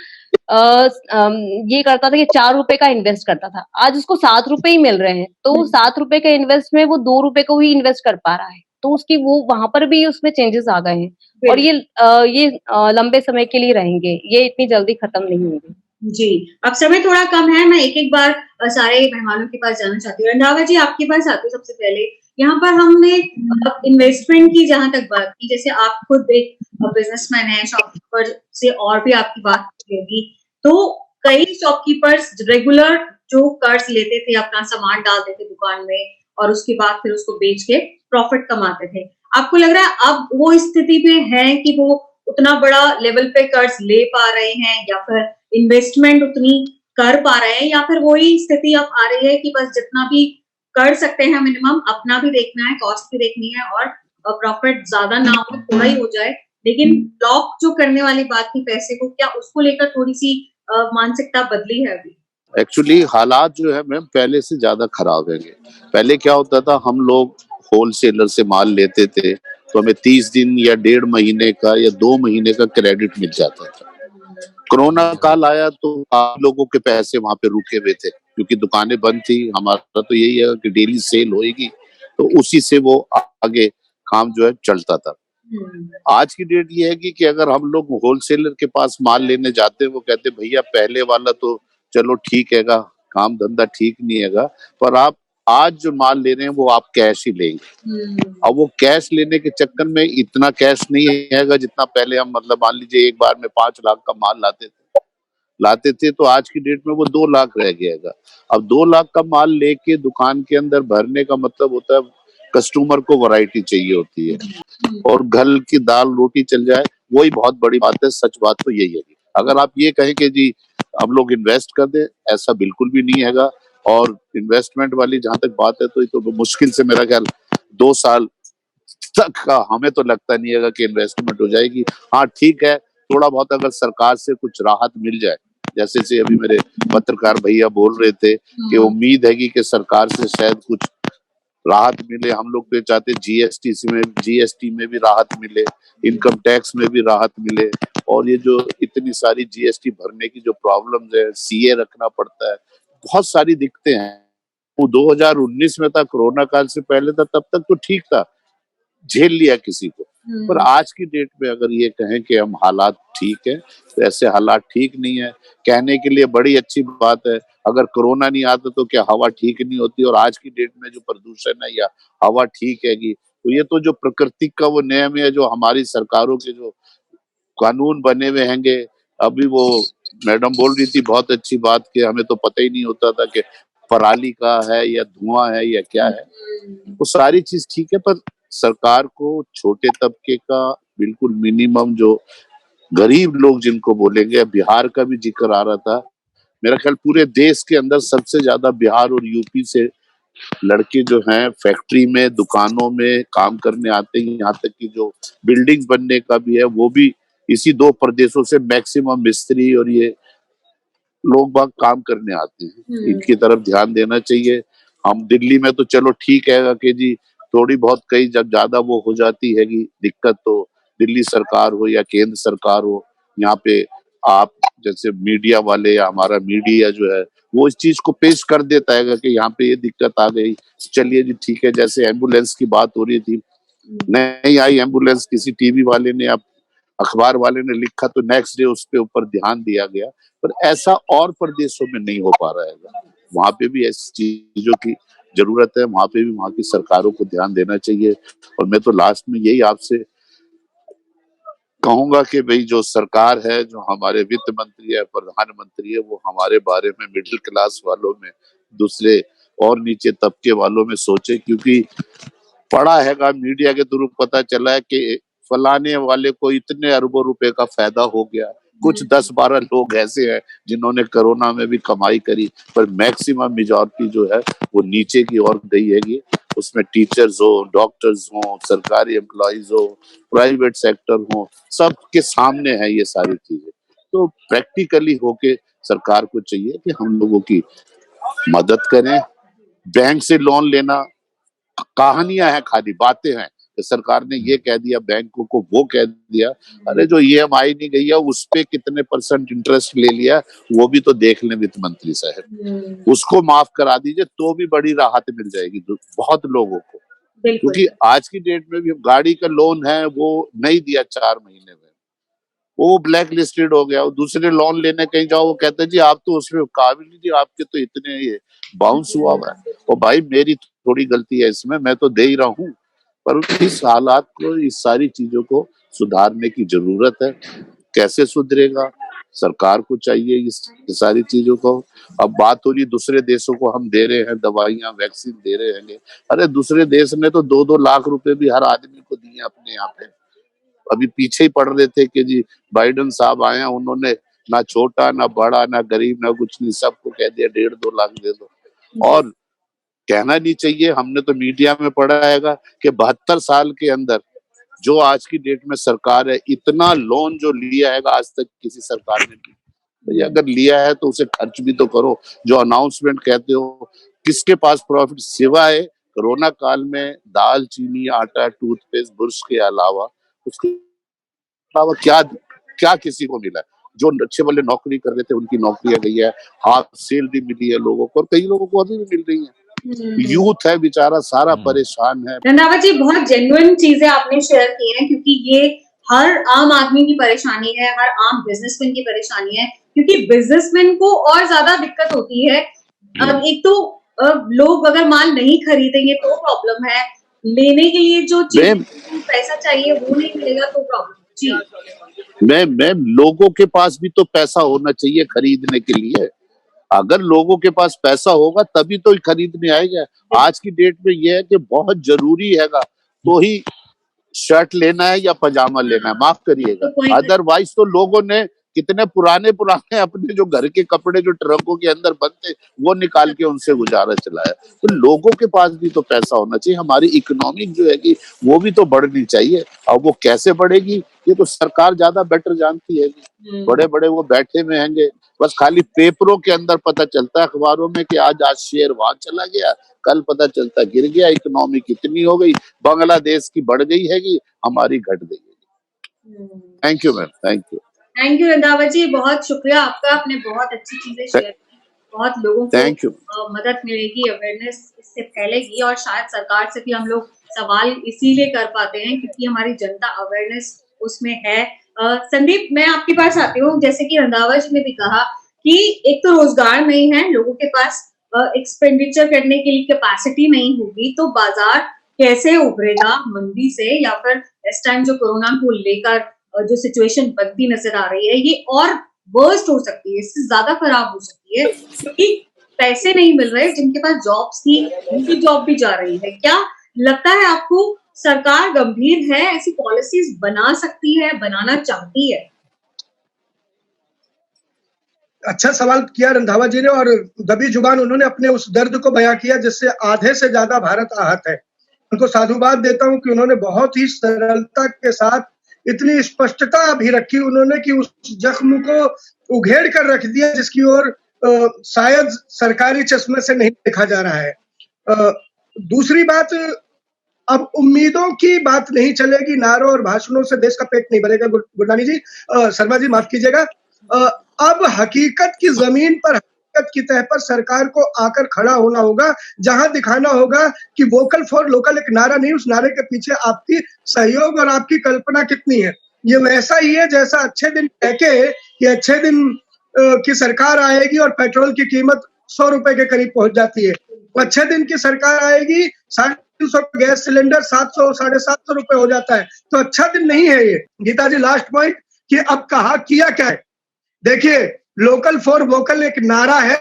ये करता था कि 4 रुपए का इन्वेस्ट करता था। आज उसको 7 रुपए ही मिल रहे हैं, तो 7 रुपए के इन्वेस्ट में वो 2 रुपए को ही इन्वेस्ट कर पा रहा है। तो उसकी वो वहां पर भी उसमें चेंजेस आ गए हैं, और ये लंबे समय के लिए रहेंगे, ये इतनी जल्दी खत्म नहीं होंगे। जी, अब समय थोड़ा कम है, मैं एक बार सारे मेहमानों के पास जाना चाहती हूँ। रंधावा जी, आपके पास आती हूँ सबसे पहले। यहाँ पर हमने इन्वेस्टमेंट की जहां तक बात की, जैसे आप खुद एक बिजनेसमैन है, शॉपकीपर से और भी आपकी बात होगी, तो कई शॉपकीपर्स रेगुलर जो कर्ज लेते थे, अपना सामान डालते थे दुकान में, और उसके बाद फिर उसको बेच के प्रॉफिट कमाते थे। आपको लग रहा है अब वो स्थिति पे है कि वो उतना बड़ा लेवल पे कर्ज ले पा रहे हैं, या फिर इन्वेस्टमेंट उतनी कर पा रहे हैं, या फिर वही स्थिति अब आ रही है कि बस जितना भी कर सकते हैं मिनिमम, अपना भी देखना है, कॉस्ट भी देखनी है, और प्रॉफिट ज्यादा ना हो, थोड़ा ही हो जाए, लेकिन ब्लॉक जो करने वाली बात थी पैसे को, क्या उसको लेकर थोड़ी सी मानसिकता बदली है अभी? एक्चुअली हालात जो है मैम पहले से ज्यादा खराब है। पहले क्या होता था, हम लोग होलसेलर से माल लेते थे तो हमें 30 दिन या 1.5 महीने का या 2 महीने का क्रेडिट मिल जाता था। कोरोना काल आया तो आप लोगों के पैसे वहां पे रुके हुए थे, क्योंकि दुकानें बंद थी। हमारा तो यही है कि डेली सेल होएगी, तो उसी से वो आगे काम जो है चलता था। आज की डेट ये है कि अगर हम लोग होलसेलर के पास माल लेने जाते हैं, वो कहते हैं भैया पहले वाला तो चलो ठीक हैगा, काम धंधा ठीक नहीं हैगा, पर आप आज जो माल ले रहे हैं वो आप कैश ही लेंगे। अब वो कैश लेने के चक्कर में इतना कैश नहीं है जितना पहले हम मतलब मान लीजिए एक बार में 5 लाख का माल लाते थे तो आज की डेट में वो 2 लाख रह गएगा। अब 2 लाख का माल लेके दुकान के अंदर भरने का मतलब होता है कस्टमर को वैरायटी चाहिए होती है और घर की दाल रोटी चल जाए वही बहुत बड़ी बात है। सच बात तो यही है। अगर आप ये कहें कि जी हम लोग इन्वेस्ट कर दें, ऐसा बिल्कुल भी नहीं हैगा। और इन्वेस्टमेंट वाली जहां तक बात है तो ये तो मुश्किल से मेरा ख्याल 2 साल तक का हमें तो लगता नहीं है कि इन्वेस्टमेंट हो जाएगी। हाँ ठीक है, थोड़ा बहुत अगर सरकार से कुछ राहत मिल जाए, जैसे से अभी मेरे पत्रकार भैया बोल रहे थे कि उम्मीद है कि सरकार से शायद कुछ राहत मिले। हम लोग तो चाहते जीएसटी में भी राहत मिले, इनकम टैक्स में भी राहत मिले। और ये जो इतनी सारी जीएसटी भरने की जो प्रॉब्लम्स है, सीए रखना पड़ता है, बहुत सारी दिक्कतें हैं। वो 2019 में था, कोरोना काल से पहले था, तब तक तो ठीक था, झेल लिया किसी को। पर आज की डेट में अगर ये कहें कि हम हालात ठीक है तो ऐसे हालात ठीक नहीं है। कहने के लिए बड़ी अच्छी बात है, अगर कोरोना नहीं आता तो क्या हवा ठीक नहीं होती। और आज की डेट में जो प्रदूषण है या हवा ठीक हैगी, तो ये तो जो प्रकृति का वो नियम है, जो हमारी सरकारों के जो कानून बने हुए हैंगे। अभी वो मैडम बोल रही थी बहुत अच्छी बात कि हमें तो पता ही नहीं होता था कि पराली का है या धुआं है या क्या है। वो सारी चीज ठीक है, पर सरकार को छोटे तबके का बिल्कुल मिनिमम जो गरीब लोग जिनको बोलेंगे, बिहार का भी जिक्र आ रहा था। मेरा ख्याल पूरे देश के अंदर सबसे ज्यादा बिहार और यूपी से लड़के जो हैं फैक्ट्री में, दुकानों में काम करने आते हैं। यहाँ तक कि जो बिल्डिंग बनने का भी है वो भी इसी 2 प्रदेशों से मैक्सिमम मिस्त्री और ये लोग बाग काम करने आते हैं। इनकी तरफ ध्यान देना चाहिए। हम दिल्ली में तो चलो ठीक है कि जी थोड़ी बहुत कहीं जब ज्यादा वो हो जाती है कि दिक्कत, तो दिल्ली सरकार हो या केंद्र सरकार हो, यहाँ पे आप जैसे मीडिया वाले या हमारा मीडिया जो है वो इस चीज को पेश कर देता है कि यहाँ पे ये दिक्कत आ गई, चलिए जी ठीक है। जैसे एम्बुलेंस की बात हो रही थी, नहीं आई एम्बुलेंस, किसी टीवी वाले ने या अखबार वाले ने लिखा तो नेक्स्ट डे उसके ऊपर ध्यान दिया गया। पर ऐसा और प्रदेशों में नहीं हो पा रहा है। वहां पे भी ऐसी चीजों की जरूरत है, वहां पे भी वहां की सरकारों को ध्यान देना चाहिए। और मैं तो लास्ट में यही आपसे कहूंगा कि भाई जो सरकार है, जो हमारे वित्त मंत्री है, प्रधानमंत्री है, वो हमारे बारे में मिडिल क्लास वालों में, दूसरे और नीचे तबके वालों में सोचे। क्योंकि पढ़ा हैगा मीडिया के थ्रू पता चला है कि फलाने वाले को इतने अरबों रुपए का फायदा हो गया। कुछ 10-12 लोग ऐसे हैं जिन्होंने कोरोना में भी कमाई करी, पर मैक्सिमम मेजॉरिटी जो है वो नीचे की ओर गई हैगी। उसमें टीचर्स हो, डॉक्टर्स हो, सरकारी एम्प्लॉइज हो, प्राइवेट सेक्टर हो, सबके सामने है ये सारी चीजें। तो प्रैक्टिकली होके सरकार को चाहिए कि हम लोगों की मदद करें। बैंक से लोन लेना कहानियां हैं, खाली बातें हैं। सरकार ने ये कह दिया, बैंकों को वो कह दिया। अरे जो ईएमआई नहीं गई है उस पे कितने % इंटरेस्ट ले लिया वो भी तो देख लें वित्त मंत्री साहब। उसको माफ करा दीजिए तो भी बड़ी राहत मिल जाएगी बहुत लोगों को। क्योंकि आज की डेट में भी गाड़ी का लोन है वो नहीं दिया 4 महीने में, वो ब्लैक लिस्टेड हो गया। दूसरे लोन लेने कहीं जाओ, वो कहते हैं जी आप तो उसमें काबिल नहीं, जी आपके तो इतने ये बाउंस हुआ हुआ है। और भाई मेरी थोड़ी गलती है इसमें, मैं तो दे ही रहा हूँ। पर इस हालात को, इस सारी चीजों को सुधारने की जरूरत है। कैसे सुधरेगा, सरकार को चाहिए इस सारी चीजों को। अब बात हो रही दूसरे देशों को हम दे रहे हैं दवाइयां, वैक्सीन दे रहे हैं। अरे दूसरे देश ने तो 2-2 लाख रुपए भी हर आदमी को दिए अपने यहाँ पे। अभी पीछे ही पड़ रहे थे कि जी बाइडेन साहब आए हैं, उन्होंने ना छोटा ना बड़ा ना गरीब ना कुछ नहीं, सबको कह दिया 1.5-2 लाख दे दो। और कहना नहीं चाहिए, हमने तो मीडिया में पढ़ा हैगा कि 72 साल के अंदर जो आज की डेट में सरकार है, इतना लोन जो लिया है आज तक किसी सरकार ने नहीं। तो अगर लिया है तो उसे खर्च भी तो करो। जो अनाउंसमेंट कहते हो, किसके पास प्रॉफिट सिवाय कोरोना काल में दाल, चीनी, आटा, टूथपेस्ट, ब्रश के अलावा उसके अलावा क्या क्या किसी को मिला है? जो अच्छे वाले नौकरी कर रहे थे उनकी नौकरियां गई है, हाफ सैलरी मिली है लोगों को, और कई लोगों को अभी भी मिल रही है। यूथ है बेचारा सारा परेशान है। रंधावा जी, बहुत जेन्युइन चीजें आपने शेयर की हैं, क्योंकि ये हर आम आदमी की परेशानी है, हर आम बिजनेसमैन की परेशानी है। क्योंकि बिजनेसमैन को और ज्यादा दिक्कत होती है। अब एक तो लोग अगर माल नहीं खरीदेंगे तो प्रॉब्लम है, लेने के लिए जो चीज पैसा चाहिए वो नहीं मिलेगा तो प्रॉब्लम। जी मैम लोगों के पास भी तो पैसा होना चाहिए खरीदने के लिए। अगर लोगों के पास पैसा होगा तभी तो खरीदने आएगा। आज की डेट में यह है कि बहुत जरूरी हैगा तो ही शर्ट लेना है या पजामा लेना है, माफ करिएगा, अदरवाइज तो लोगों ने कितने पुराने अपने जो घर के कपड़े जो ट्रकों के अंदर बनते वो निकाल के उनसे गुजारा चलाया। तो लोगों के पास भी तो पैसा होना चाहिए। हमारी इकोनॉमिक जो है कि वो भी तो बढ़नी चाहिए। और वो कैसे बढ़ेगी ये तो सरकार ज्यादा बेटर जानती है। बड़े बड़े वो बैठे में हैंगे, बस खाली पेपरों के अंदर पता चलता है अखबारों में कि आज शेयर वहां चला गया, कल पता चलता गिर गया, इकोनॉमी कितनी हो गई, बांग्लादेश की बढ़ गई हैगी, हमारी घट गई है। Thank you ma'am, thank you. Thank you Randhawa ji, बहुत शुक्रिया आपका, आपने बहुत अच्छी चीजें शेयर की, बहुत लोगों को मदद मिलेगी, अवेयरनेस इससे फैलेगी और शायद सरकार से भी हम लोग सवाल इसीलिए कर पाते हैं क्योंकि हमारी जनता अवेयरनेस उसमें है। संदीप, मैं आपके पास आती हूँ। जैसे कि रंधावा जी ने भी कहा कि एक तो रोजगार नहीं है, लोगों के पास एक्सपेंडिचर करने के लिए कैपेसिटी नहीं होगी, तो बाजार कैसे उभरेगा मंदी से, या फिर इस टाइम जो कोरोना को लेकर जो सिचुएशन बनती नजर आ रही है ये और वर्स्ट हो सकती है, इससे ज्यादा खराब हो सकती है क्योंकि पैसे नहीं मिल रहे। जिनके पास जॉब्स थी उनकी जॉब भी जा रही है। क्या लगता है आपको सरकार गंभीर है, ऐसी पॉलिसीज बना सकती है, बनाना चाहती है? अच्छा सवाल किया रंधावा जी ने और दबी जुबान उन्होंने अपने उस दर्द को बयां किया जिससे आधे से ज्यादा भारत आहत है। उनको साधुवाद देता हूं कि उन्होंने बहुत ही सरलता के साथ इतनी स्पष्टता भी रखी उन्होंने कि उस जख्म को उघेड़ कर रख दिया जिसकी ओर शायद सरकारी चश्मे से नहीं देखा जा रहा है। दूसरी बात, अब उम्मीदों की बात नहीं चलेगी, नारों और भाषणों से देश का पेट नहीं भरेगा। गुरनानी जी, शर्मा जी माफ कीजिएगा, अब हकीकत की जमीन पर, हकीकत की तह पर सरकार को आकर खड़ा होना होगा, जहां दिखाना होगा कि वोकल फॉर लोकल एक नारा नहीं, उस नारे के पीछे आपकी सहयोग और आपकी कल्पना कितनी है। ये वैसा ही है जैसा अच्छे दिन कह के कि अच्छे दिन की सरकार आएगी और पेट्रोल की कीमत 100 रुपए के करीब पहुंच जाती है। अच्छे दिन की सरकार आएगी, 350 गैस सिलेंडर 700 750 रुपए हो जाता है। तो अच्छा दिन नहीं है ये। गीता जी, लास्ट पॉइंट कि अब कहा किया क्या है। देखिए, लोकल फॉर वोकल एक नारा है,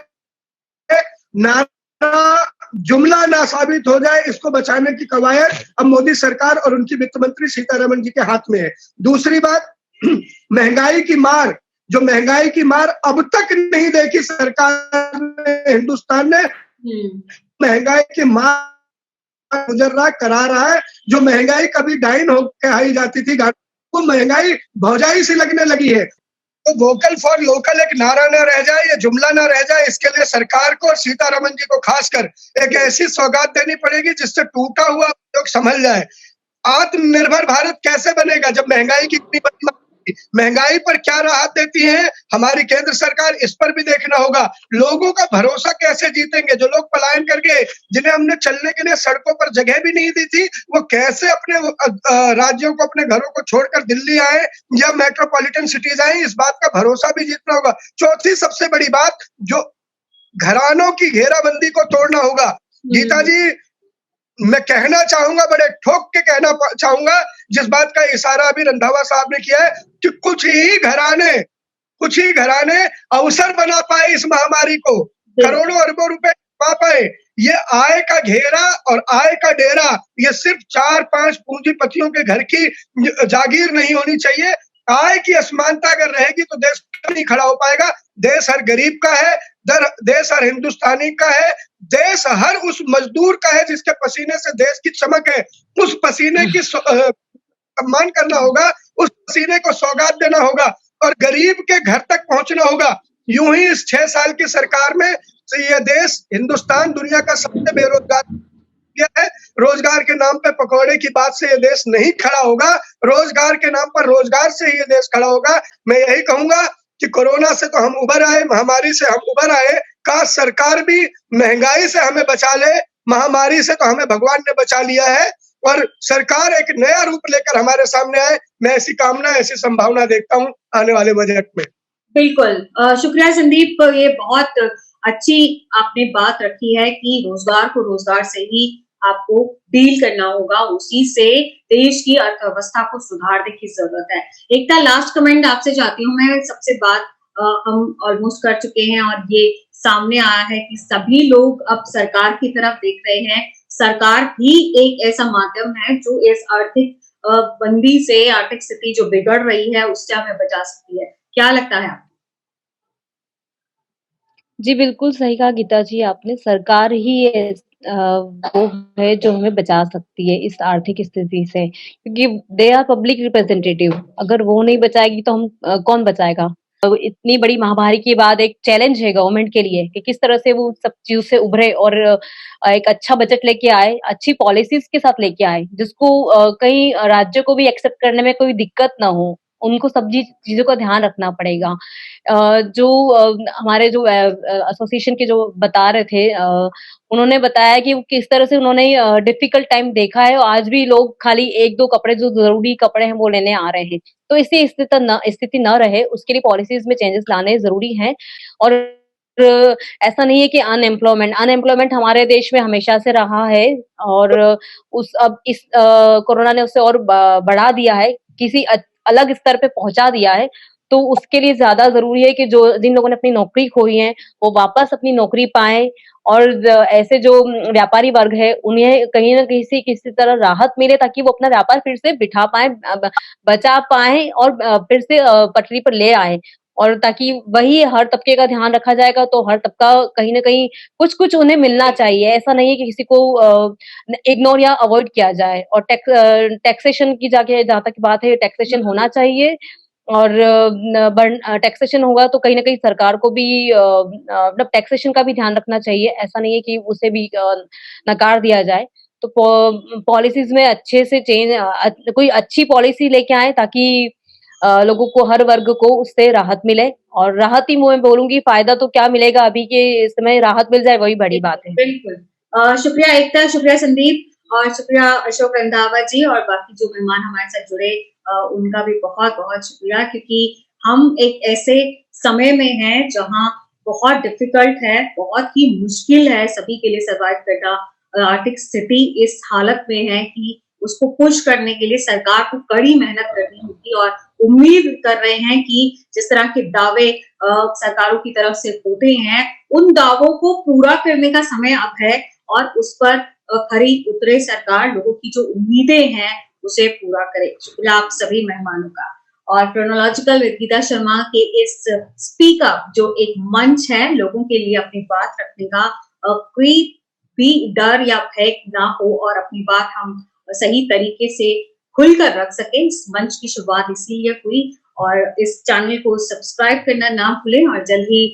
नारा जुमला ना साबित हो जाए, इसको बचाने की कवायद अब मोदी सरकार और उनकी वित्त मंत्री सीतारमण जी के हाथ में है। दूसरी बात, महंगाई की मार, जो महंगाई की मार अब तक नहीं देखी सरकार ने, हिंदुस्तान ने, महंगाई की मार गुजर रहा, करा रहा है। जो महंगाई कभी डाइन होकर आई जाती थी, वो महंगाई भौजाई से लगने लगी है। तो वोकल फॉर लोकल एक नारा न रह जाए, ये जुमला न रह जाए, इसके लिए सरकार को और सीतारमण जी को खासकर एक ऐसी सौगात देनी पड़ेगी जिससे टूटा हुआ उद्योग संभल जाए। आत्मनिर्भर भारत कैसे बनेगा जब महंगाई की इतनी बड़ी, महंगाई पर क्या राहत देती है हमारी केंद्र सरकार, इस पर भी देखना होगा। लोगों का भरोसा कैसे जीतेंगे, जो लोग पलायन कर गए, जिन्हें हमने चलने के लिए सड़कों पर जगह भी नहीं दी थी, वो कैसे अपने राज्यों को, अपने घरों को छोड़कर दिल्ली आए या मेट्रोपॉलिटन सिटीज आए, इस बात का भरोसा भी जीतना होगा। चौथी सबसे बड़ी बात, जो घरानों की घेराबंदी को तोड़ना होगा। गीता जी, मैं कहना चाहूंगा, बड़े ठोक के कहना चाहूंगा, जिस बात का इशारा अभी रंधावा साहब ने किया है कि कुछ ही घराने अवसर बना पाए इस महामारी को, करोड़ों अरबों रुपए पा पाए। ये आय का घेरा और आय का डेरा, ये सिर्फ 4-5 पूंजीपतियों के घर की जागीर नहीं होनी चाहिए। आय की असमानता अगर रहेगी तो देश नहीं खड़ा हो पाएगा। देश हर गरीब का है, देश हर हिंदुस्तानी का है, देश हर उस मजदूर का है जिसके पसीने से देश की चमक है। उस पसीने की सम्मान करना होगा, उस पसीने को सौगात देना होगा और गरीब के घर तक पहुंचना होगा। यूं ही इस 6 साल की सरकार में ये देश, हिंदुस्तान, दुनिया का सबसे बेरोजगार है। रोजगार के नाम पे पकौड़े की बात से ये देश नहीं खड़ा होगा, रोजगार के नाम पर रोजगार से ही ये देश खड़ा होगा। मैं यही कहूंगा कि कोरोना से तो हम उभर आए, महामारी से हम उभर आए, काश सरकार भी महंगाई से हमें बचा ले। महामारी से तो हमें भगवान ने बचा लिया है और सरकार एक नया रूप लेकर हमारे सामने आए। मैं ऐसी कामना, ऐसी संभावना देखता हूँ आने वाले बजट में। बिल्कुल, शुक्रिया संदीप, ये बहुत अच्छी आपने बात रखी है कि रोजगार को रोजगार से ही आपको डील करना होगा, उसी से देश की अर्थव्यवस्था को सुधारने की जरूरत है। एकता, लास्ट कमेंट आपसे चाहती हूँ मैं। सबसे बात हम ऑलमोस्ट कर चुके हैं और ये सामने आया है कि सभी लोग अब सरकार की तरफ देख रहे हैं। सरकार ही एक ऐसा माध्यम है जो इस आर्थिक बंदी से, आर्थिक स्थिति जो बिगड़ रही है उससे हमें बचा सकती है। क्या लगता है आपको? जी, बिल्कुल सही कहा गीता जी आपने। सरकार ही वो है जो हमें बचा सकती है इस आर्थिक स्थिति से, क्योंकि दे आर पब्लिक रिप्रेजेंटेटिव। अगर वो नहीं बचाएगी तो हम कौन बचाएगा? इतनी बड़ी महामारी के बाद एक चैलेंज है गवर्नमेंट के लिए कि किस तरह से वो सब चीज़ों से उभरे और एक अच्छा बजट लेके आए, अच्छी पॉलिसीज़ के साथ लेके आए, जिसको कई राज्यों को भी एक्सेप्ट करने में कोई दिक्कत ना हो। उनको सब चीज़ों का ध्यान रखना पड़ेगा। हमारे जो एसोसिएशन के जो बता रहे थे, उन्होंने बताया कि किस तरह से उन्होंने डिफिकल्ट टाइम देखा है और आज भी लोग खाली 1-2 कपड़े जो ज़रूरी कपड़े हैं वो लेने आ रहे हैं। तो ऐसी स्थिति न रहे, उसके लिए पॉलिसीज़ में चेंजेस लाने ज़रूरी हैं। और ऐसा नहीं है कि अनएम्प्लॉयमेंट हमारे देश में हमेशा से रहा है और अब इस कोरोना ने उसे और बढ़ा दिया है, किसी अलग स्तर पे पहुँचा दिया है। तो उसके लिए ज़्यादा ज़रूरी है कि जिन लोगों ने अपनी नौकरी खोई है, वो वापस अपनी नौकरी पाएँ और ऐसे जो व्यापारी वर्ग है, उन्हें कहीं न किसी तरह राहत मिले ताकि वो अपना व्यापार फिर से बिठा पाएँ, बचा पाएँ और फिर से पटरी पर ले आएँ। और ताकि वही हर तबके का ध्यान रखा जाएगा तो हर तबका कहीं न कहीं कुछ-कुछ उन्हें मिलना चाहिए। ऐसा नहीं है कि किसी को इग्नोर या अवॉइड किया जाए। और टैक्सेशन की जहाँ तक बात है, टैक्सेशन होना चाहिए और टैक्सेशन होगा तो कहीं न कहीं सरकार को भी मतलब टैक्सेशन का भी ध्यान रखना चाहिए। ऐसा नहीं है कि उसे भी नकार दिया जाए। तो पॉलिसीज़ में अच्छे से कोई अच्छी पॉलिसी लेके आएँ ताकि लोगों को, हर वर्ग को उससे राहत मिले। और राहत ही मैं बोलूँगी, फ़ायदा तो क्या मिलेगा, अभी के समय राहत मिल जाए वही बड़ी बात है। बिल्कुल। शुक्रिया एकता, शुक्रिया संदीप और शुक्रिया अशोक रंधावा जी और बाकी जो मेहमान हमारे साथ जुड़े, उनका भी बहुत-बहुत शुक्रिया, क्योंकि हम एक ऐसे समय में हैं जहाँ बहुत डिफिकल्ट है, बहुत ही मुश्किल है सभी के लिए सर्वाइव करना। आर्थिक स्थिति इस हालत में है कि उसको पुश करने के लिए सरकार को कड़ी मेहनत करनी होगी और उम्मीद कर रहे हैं कि जिस तरह के दावे सरकारों की तरफ से होते हैं, उन दावों को पूरा करने का समय अब है और उस पर खरी उतरे सरकार, लोगों की जो उम्मीदें हैं उसे पूरा करे। शुक्रिया आप सभी मेहमानों का। और क्रोनोलॉजिकल विद गीता शर्मा के इस स्पीक अप जो एक मंच है लोगों के लिए अपनी बात रखने का, कोई भी डर या भय ना हो और अपनी बात हम सही तरीके से खुलकर रख सकें, इस मंच की शुरुआत इसीलिए हुई। और इस चैनल को सब्सक्राइब करना ना भूलें और जल्द ही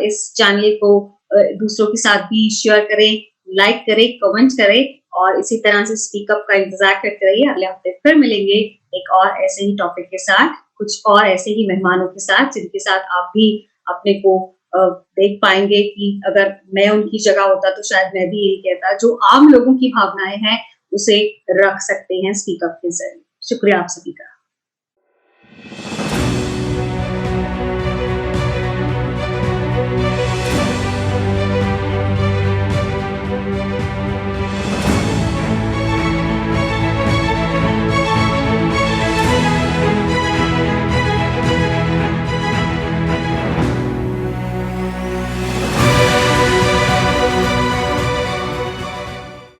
इस चैनल को दूसरों के साथ भी शेयर करें, लाइक करें, कमेंट करें और इसी तरह से स्पीक अप का इंतजार करते रहिए। अगले हफ्ते फिर मिलेंगे एक और ऐसे ही टॉपिक के साथ, कुछ और ऐसे ही मेहमानों के साथ, जिनके साथ आप भी अपने को देख पाएंगे कि अगर मैं उनकी जगह होता तो शायद मैं भी यही कहता। जो आम लोगों की भावनाएं हैं उसे रख सकते हैं स्पीक अप के जरिए। शुक्रिया आप सभी का।